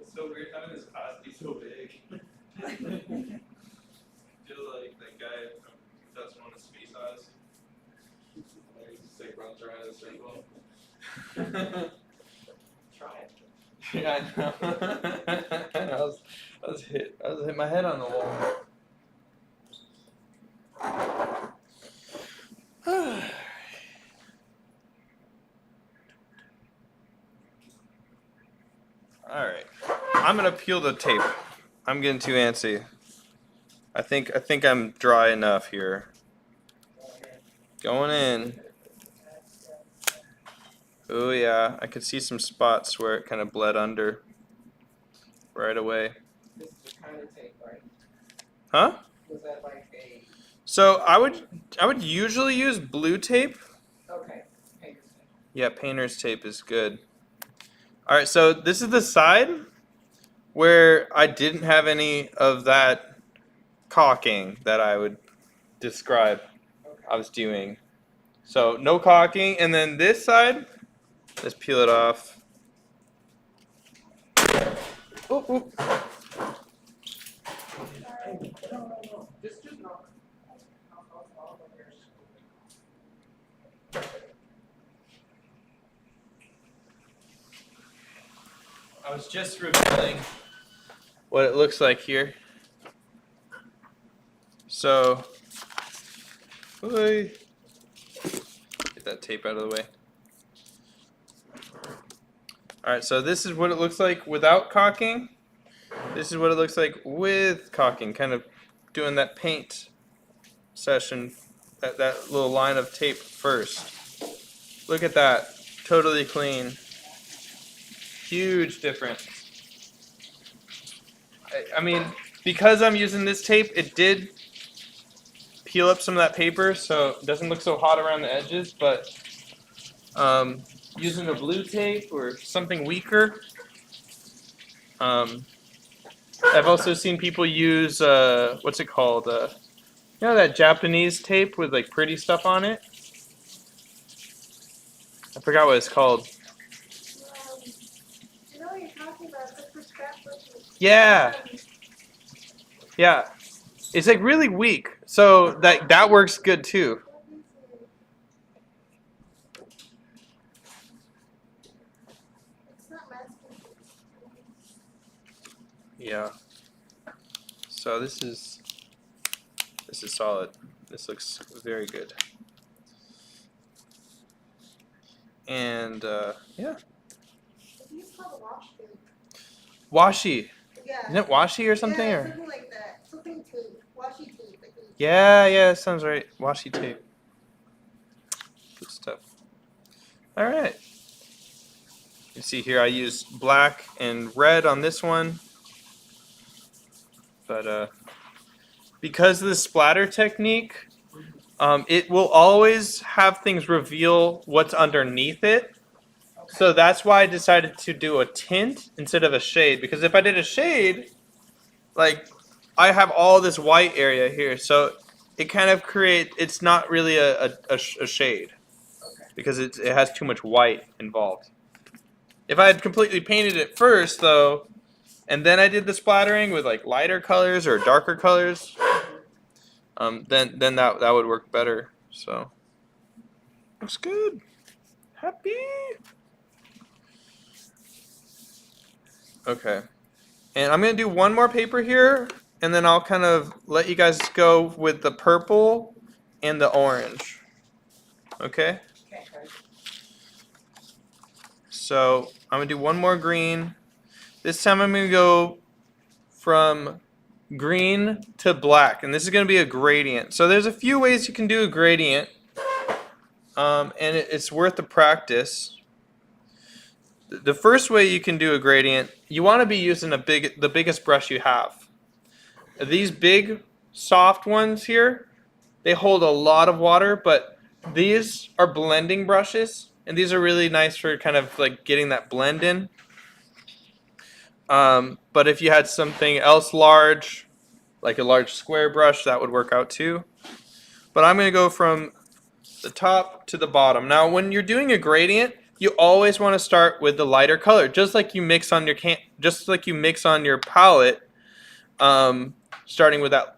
It's so weird having this class be so big. Feels like that guy from 2001: A Space Odyssey. He just like runs around in a circle. Try it. Yeah, I know. I was hitting my head on the wall. All right, I'm gonna peel the tape. I'm getting too antsy. I think I'm dry enough here. Going in. Oh yeah, I could see some spots where it kind of bled under. right away. This is the kind of tape, right? Huh? Was that like a, So I would usually use blue tape. okay, painter's tape. Yeah, painter's tape is good. All right, so this is the side where I didn't have any of that caulking that I would describe Okay. I was doing. So no caulking, and then this side, let's peel it off. Oop, oop. No. Just knock. I'll go there. I was just revealing what it looks like here. So, get that tape out of the way. Alright, so this is what it looks like without caulking. This is what it looks like with caulking, kind of doing that paint session, that little line of tape first. Look at that, totally clean. Huge difference. I mean, because I'm using this tape, it did peel up some of that paper, so it doesn't look so hot around the edges, but using a blue tape or something weaker. I've also seen people use, what's it called? You know that Japanese tape with like pretty stuff on it? I forgot what it's called. You know what you're talking about, good for scrapbooking. Yeah. Yeah. It's like really weak, so that works good too. It's not masking. Yeah. So this is solid. This looks very good. And yeah. It's called wash tape. Washi. Yeah. Isn't it washi or something? Yeah, Or something like that. Something tape. Washi tape, I think. yeah, that sounds right. Washi tape. Good stuff. All right. You see here I used black and red on this one. But because of the splatter technique, it will always have things reveal what's underneath it. So that's why I decided to do a tint instead of a shade. Because if I did a shade, like I have all this white area here, so it kind of it's not really a shade. Because it has too much white involved. If I had completely painted it first, though, and then I did the splattering with like lighter colors or darker colors, then that would work better. So looks good. Happy. Okay, and I'm gonna do one more paper here, and then I'll kind of let you guys go with the purple and the orange. Okay. Okay. So I'm gonna do one more green. This time I'm gonna go from green to black, and this is gonna be a gradient. So there's a few ways you can do a gradient, and it's worth the practice. The first way you can do a gradient, you want to be using the biggest brush you have. These big, soft ones here, they hold a lot of water, but these are blending brushes, and these are really nice for kind of like getting that blend in. But if you had something else large, like a large square brush, that would work out too. But I'm going to go from the top to the bottom. Now, when you're doing a gradient, you always want to start with the lighter color, just like you mix on your palette, starting with that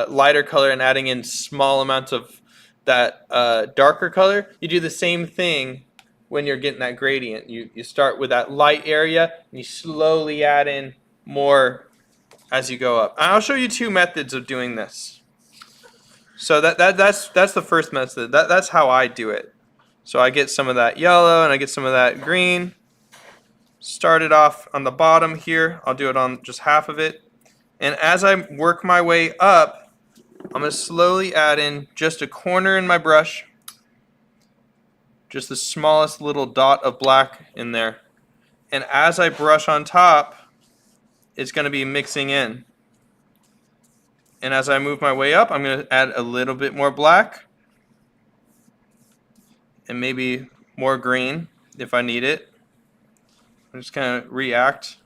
lighter color and adding in small amounts of that darker color. You do the same thing when you're getting that gradient. You start with that light area and you slowly add in more as you go up. And I'll show you two methods of doing this. So that's the first method. That's how I do it. So I get some of that yellow and I get some of that green. Start it off on the bottom here. I'll do it on just half of it. And as I work my way up, I'm going to slowly add in just a corner in my brush. Just the smallest little dot of black in there. And as I brush on top, it's going to be mixing in. And as I move my way up, I'm going to add a little bit more black and maybe more green if I need it. I'm just going to react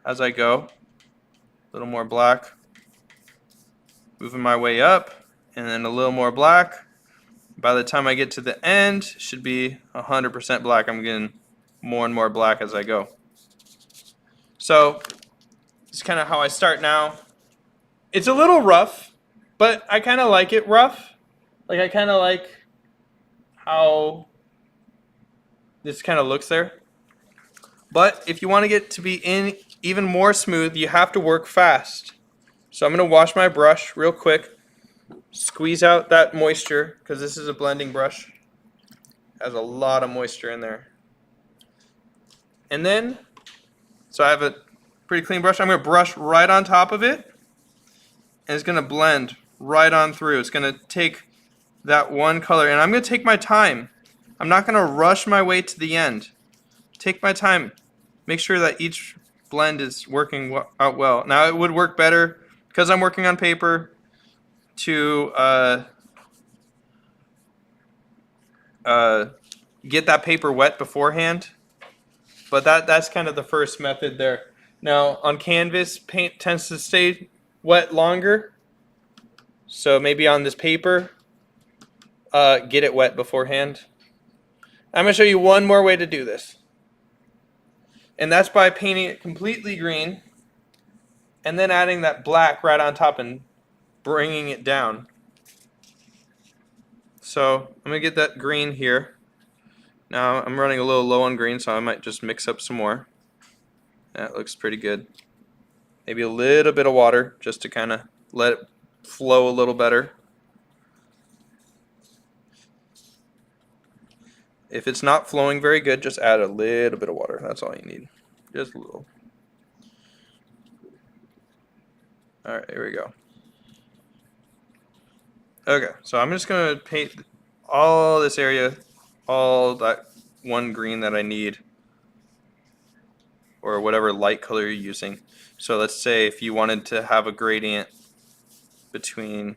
as I go. A little more black. Moving my way up, and then a little more black. By the time I get to the end, should be 100% black. I'm getting more and more black as I go. So this is kind of how I start now. It's a little rough, but I kind of like it rough. Like I kind of like how this kind of looks there. But if you want to get to be in even more smooth, you have to work fast. So I'm going to wash my brush real quick. Squeeze out that moisture because this is a blending brush. Has a lot of moisture in there. And then, so I have a pretty clean brush. I'm going to brush right on top of it. And it's going to blend right on through. It's going to take that one color. And I'm going to take my time. I'm not going to rush my way to the end. Take my time. Make sure that each blend is working out well. Now it would work better because I'm working on paper to get that paper wet beforehand. But that's kind of the first method there. Now on canvas, paint tends to stay wet longer. So maybe on this paper, get it wet beforehand. I'm going to show you one more way to do this. And that's by painting it completely green and then adding that black right on top and bringing it down. So I'm going to get that green here. Now I'm running a little low on green, so I might just mix up some more. That looks pretty good. Maybe a little bit of water just to kind of let it flow a little better. If it's not flowing very good, just add a little bit of water. That's all you need. Just a little. Alright, here we go. Okay, so I'm just going to paint all this area, all that one green that I need, or whatever light color you're using. So let's say if you wanted to have a gradient between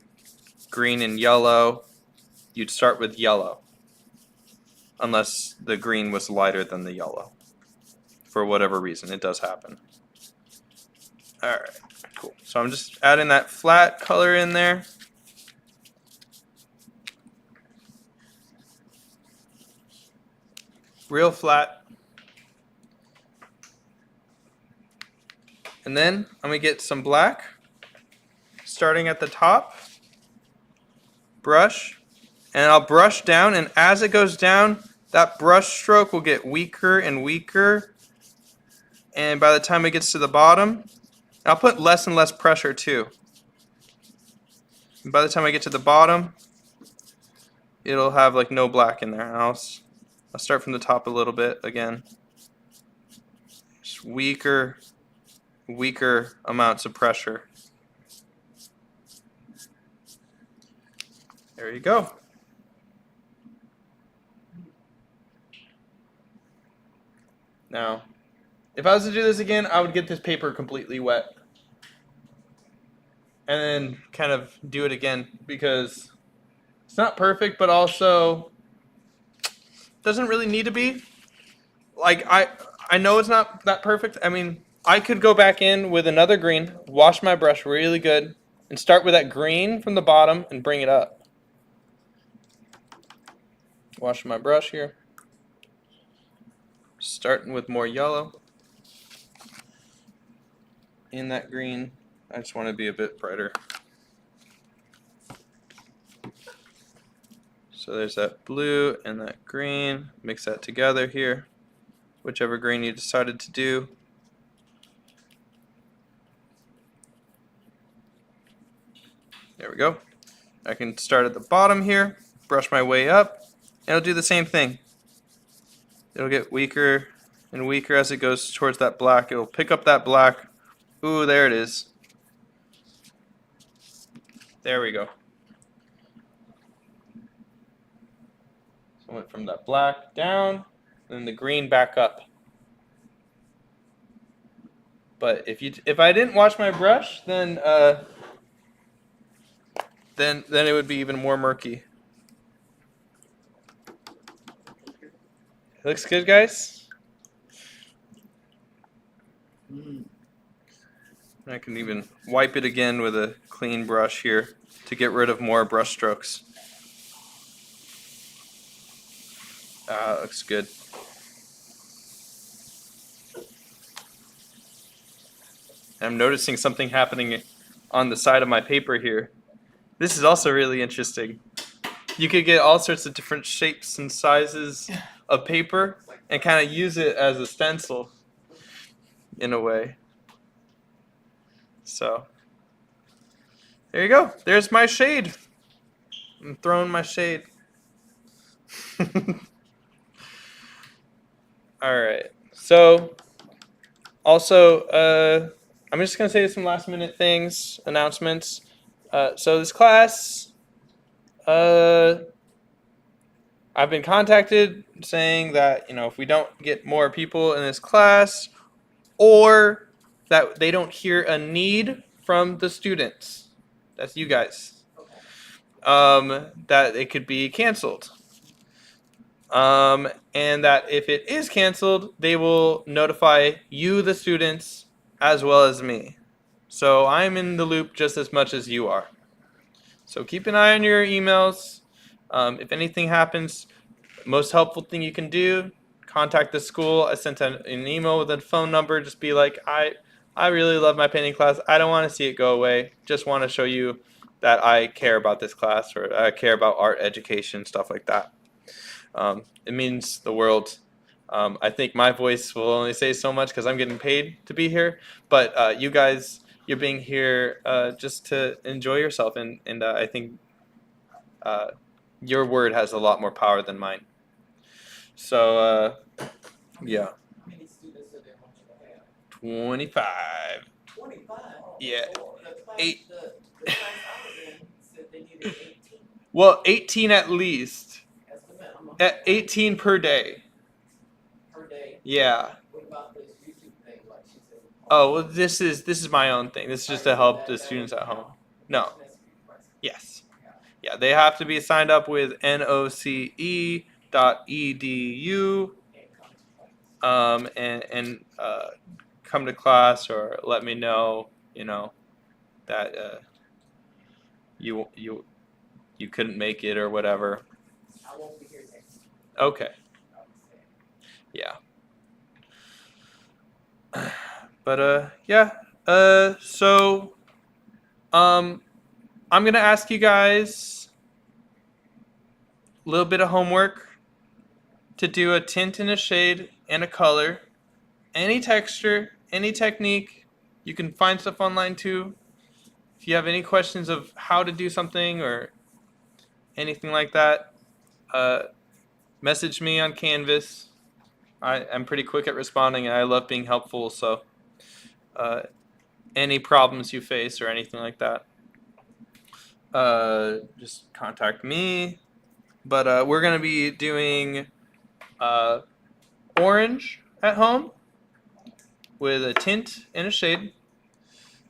green and yellow, you'd start with yellow, unless the green was lighter than the yellow. For whatever reason, it does happen. Alright, cool. So I'm just adding that flat color in there. Real flat. And then I'm going to get some black, starting at the top, brush, and I'll brush down, and as it goes down, that brush stroke will get weaker and weaker, and by the time it gets to the bottom, I'll put less and less pressure too. And by the time I get to the bottom, it'll have like no black in there. And I'll start from the top a little bit again. Just weaker amounts of pressure. There you go. Now, if I was to do this again, I would get this paper completely wet. And then kind of do it again because it's not perfect, but also doesn't really need to be. Like I know it's not that perfect. I mean, I could go back in with another green, wash my brush really good, and start with that green from the bottom and bring it up. Wash my brush here. Starting with more yellow in that green. I just want to be a bit brighter. So there's that blue and that green. Mix that together here. Whichever green you decided to do. There we go. I can start at the bottom here, brush my way up, and it'll do the same thing. It'll get weaker and weaker as it goes towards that black. It'll pick up that black. Ooh, there it is. There we go. So I went from that black down, then the green back up. But if I didn't wash my brush, then it would be even more murky. Looks good, guys. I can even wipe it again with a clean brush here to get rid of more brush strokes. Looks good. I'm noticing something happening on the side of my paper here. This is also really interesting. You could get all sorts of different shapes and sizes of paper and kind of use it as a stencil in a way. So there you go. There's my shade. I'm throwing my shade. All right. So also, I'm just gonna say some last minute things, announcements. So this class, I've been contacted saying that if we don't get more people in this class, or that they don't hear a need from the students, that's you guys, that it could be canceled. And that if it is canceled, they will notify you, the students, as well as me. So I'm in the loop just as much as you are. So keep an eye on your emails. If anything happens, most helpful thing you can do, contact the school. I sent an email with a phone number. Just be like, I really love my painting class. I don't want to see it go away. Just want to show you that I care about this class, or I care about art education, stuff like that. It means the world. I think my voice will only say so much because I'm getting paid to be here. But you guys, you're being here just to enjoy yourself, and I think your word has a lot more power than mine. So yeah. How many students did they want you to have? 25. 25? Yeah. Oh, the class, Eight. the class I was in said they needed 18. Well, 18 at least. That's the minimum. At 18 per day. Per day. Yeah. What about this YouTube thing, like she said? Oh well, this is my own thing. This is just to help the students at home. No. Yes. Yeah, they have to be signed up with noce.edu, and come to class, or let me know, that you couldn't make it or whatever. I won't be here next week. Okay. Yeah. But yeah. So I'm gonna ask you guys a little bit of homework to do a tint and a shade and a color, any texture, any technique. You can find stuff online too. If you have any questions of how to do something or anything like that, message me on Canvas. I'm pretty quick at responding, and I love being helpful. So any problems you face or anything like that, just contact me. But we're going to be doing orange at home with a tint and a shade.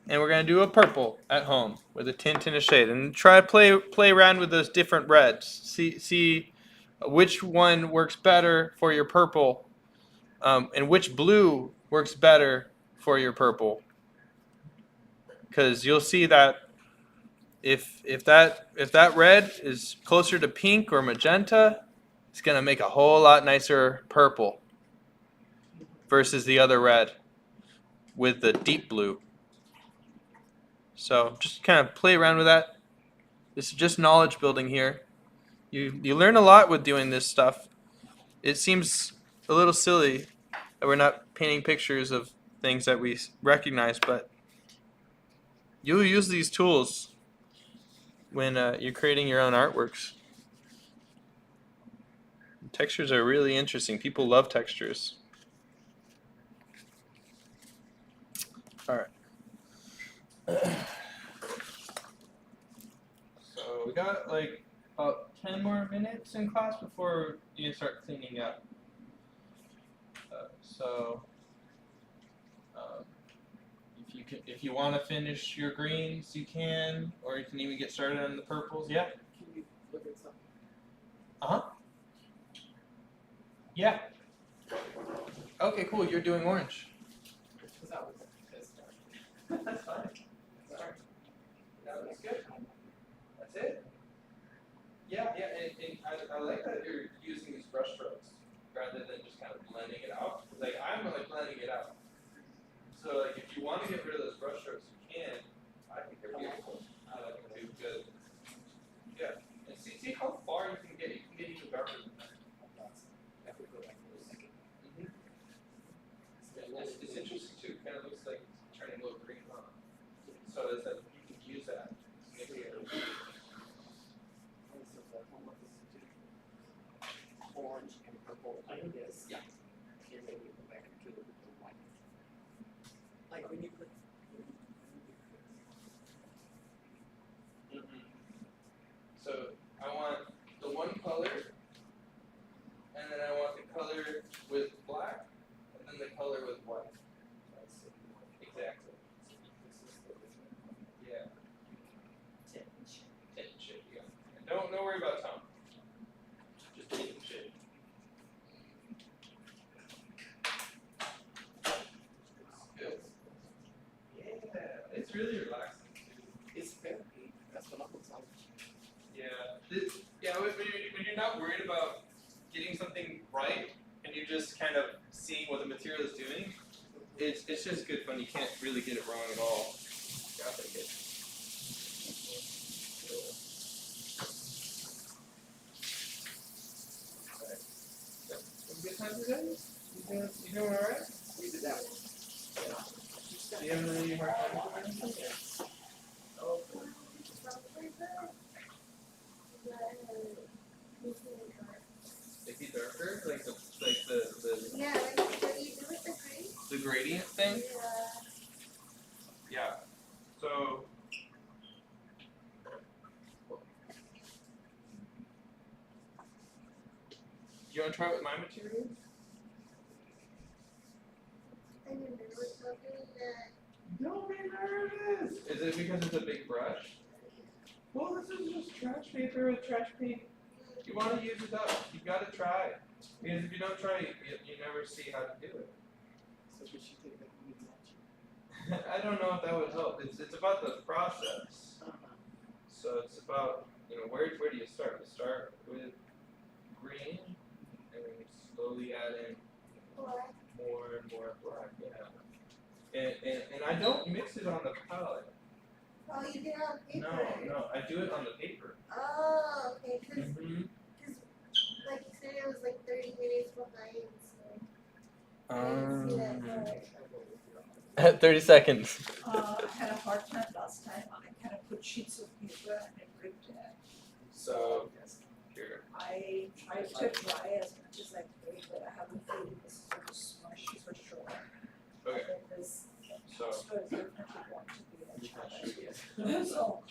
And we're going to do a purple at home with a tint and a shade. And try to play around with those different reds. See which one works better for your purple, and which blue works better for your purple. Because you'll see that if that red is closer to pink or magenta, it's going to make a whole lot nicer purple versus the other red with the deep blue. So just kind of play around with that. This is just knowledge building here. You learn a lot with doing this stuff. It seems a little silly that we're not painting pictures of things that we recognize, but you'll use these tools when you're creating your own artworks. Textures are really interesting. People love textures. All right. So we got like about 10 more minutes in class before you start cleaning up. if you want to finish your greens, you can, or you can even get started on the purples. Yeah. Can you look at something? Yeah. Okay, cool. You're doing orange. Because that was his start. That's fine. Sorry. That looks good. That's it. Yeah, and I like that you're using these brush strokes rather than just kind of blending it out. Like I'm like blending it out. So like if you want to get rid of those brush strokes, you can. I think they're beautiful. I like them too. Good. Yeah. And see how far you can get. You can get even darker than that. It's interesting too. It kind of looks like it's turning a little green on. So is that you can use that. Make it Orange and purple like this. Yeah. And then we go back to the white. Like when you put. So I want the one color, and then I want the color with black, and then the color with white. Exactly. Yeah. Tint and shade, yeah. And don't worry about tone. Just tint and shade. Good. Yeah, it's really relaxing too. It's therapy. That's what I'm telling you. Yeah. When you're not worried about getting something right and you're just kind of seeing what the material is doing, it's just good fun. You can't really get it wrong at all. Yeah, I think it. Alright. Yep. Good time today? You doing alright? We did that one. Do you have any hard time or anything? Oh, make it darker, like the Yeah, like what do you do with the green? the gradient thing. Yeah. So. You want to try with my material? I don't know what's happening that. Don't be nervous. Is it because it's a big brush? Well, this is just trash paper with trash paint. You want to use it up. You got to try. Because if you don't try, you never see how to do it. So we should take that we match. I don't know if that would help. It's about the process. So it's about, where do you start? You start with green and then you slowly add in Black. more and more black. Yeah. And I don't mix it on the palette. Oh, you did it on paper. No, I do it on the paper. Oh, okay. Because, Mm-hmm. like you said, it was like 30 minutes behind. So I didn't see that part. 30 seconds. I had a hard time last time. I kind of put sheets of paper and it ripped it. So, here. I tried to dry as much as I could, but I haven't feeling this so smushy for sure. Okay. This So, texture is definitely going to be a challenge. Yes. So,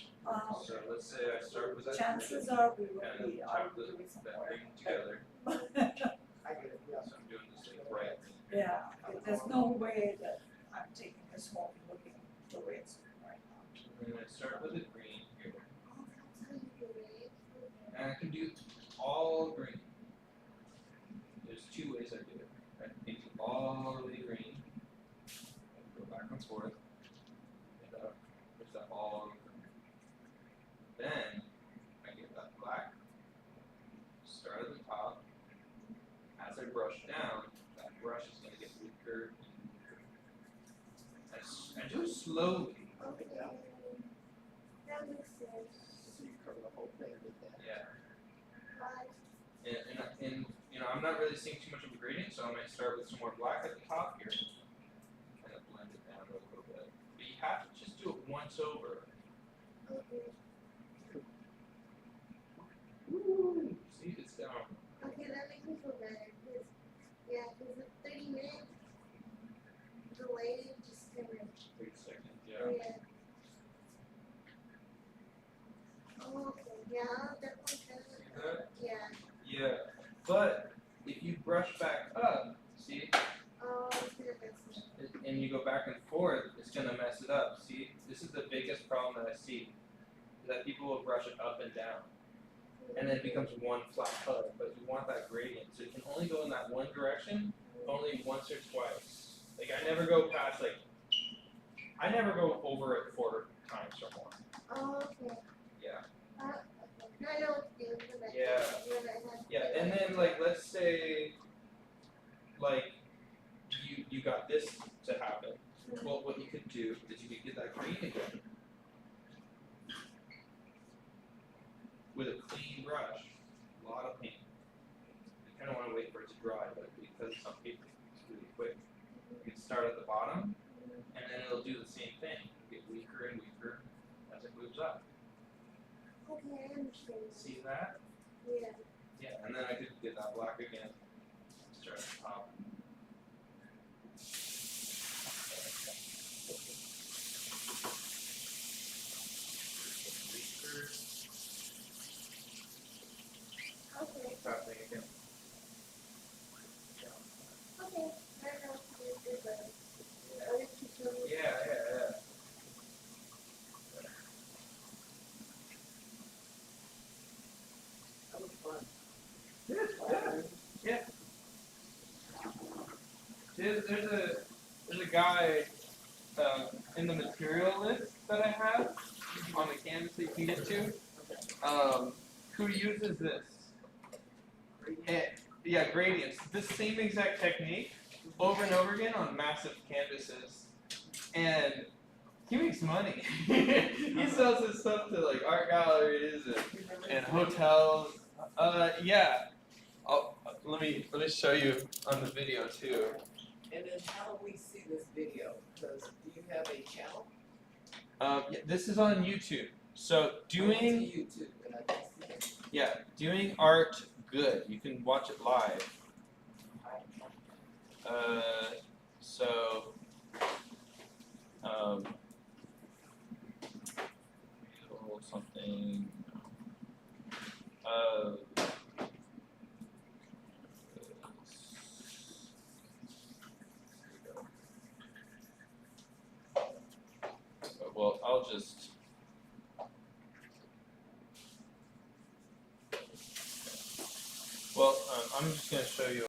so let's say I start with that. chances are we will and be chop doing that somewhere. thing together. I get it, yeah. So I'm doing this like right. Yeah, there's no way that I'm taking this home looking the way it's right now. And then I start with the green here. Oh, that's how you do it. And I can do all green. There's two ways I do it. I can paint it all the way green. And go back and forth. And there's that all green. Then I get that black. Start at the top. As I brush down, that brush is going to get weaker and weaker. I do it slowly. Okay. That makes sense. So you cover the whole thing with that. Yeah. But And I'm not really seeing too much of a gradient, so I might start with some more black at the top here. Kind of blend it down a little bit. But you have to just do it once over. okay. Woo! See, it's down. Okay, that makes me feel better. Cause, yeah, because the 30 minutes delay just kind of. 30 seconds, Yeah. yeah. Oh, okay. Yeah, definitely. See that? Yeah. Yeah. But if you brush back up, see, Oh, it's gonna mess me up. and you go back and forth, it's gonna mess it up. biggest problem that I see is that people will brush it up and down, and then it becomes one flat color. But you want that gradient, so you can only go in that one direction, only once or twice. Like I never go past I never go over it 4 times or more. Oh, okay. Yeah. Okay. Now I know what to do when I Yeah. when I have Yeah, and then like let's say like you got this to happen. Well, what you could do is you could get that green again with a clean brush, a lot of paint. You kind of want to wait for it to dry, but because it's on paper, it's really quick. You can start at the bottom, and then it'll do the same thing. It'll get weaker and weaker as it moves up. Okay, I understand. See that? Yeah. Yeah, and then I could get that black again. Start at the top. Weaker. Okay. Top thing again. Okay. I know what to do but I just keep doing it. Yeah. That was fun. Yeah. There's a guy in the material list that I have on the canvas that you can get to who uses this. Yeah, gradients. This same exact technique over and over again on massive canvases. And he makes money. He sells his stuff to like art galleries and hotels. Yeah. Let me show you on the video too. And then how do we see this video? Because do you have a channel? Yeah, this is on YouTube. So doing YouTube, and I can see it. yeah, doing art good. You can watch it live. So something. Well, I'll just. Well, I'm just going to show you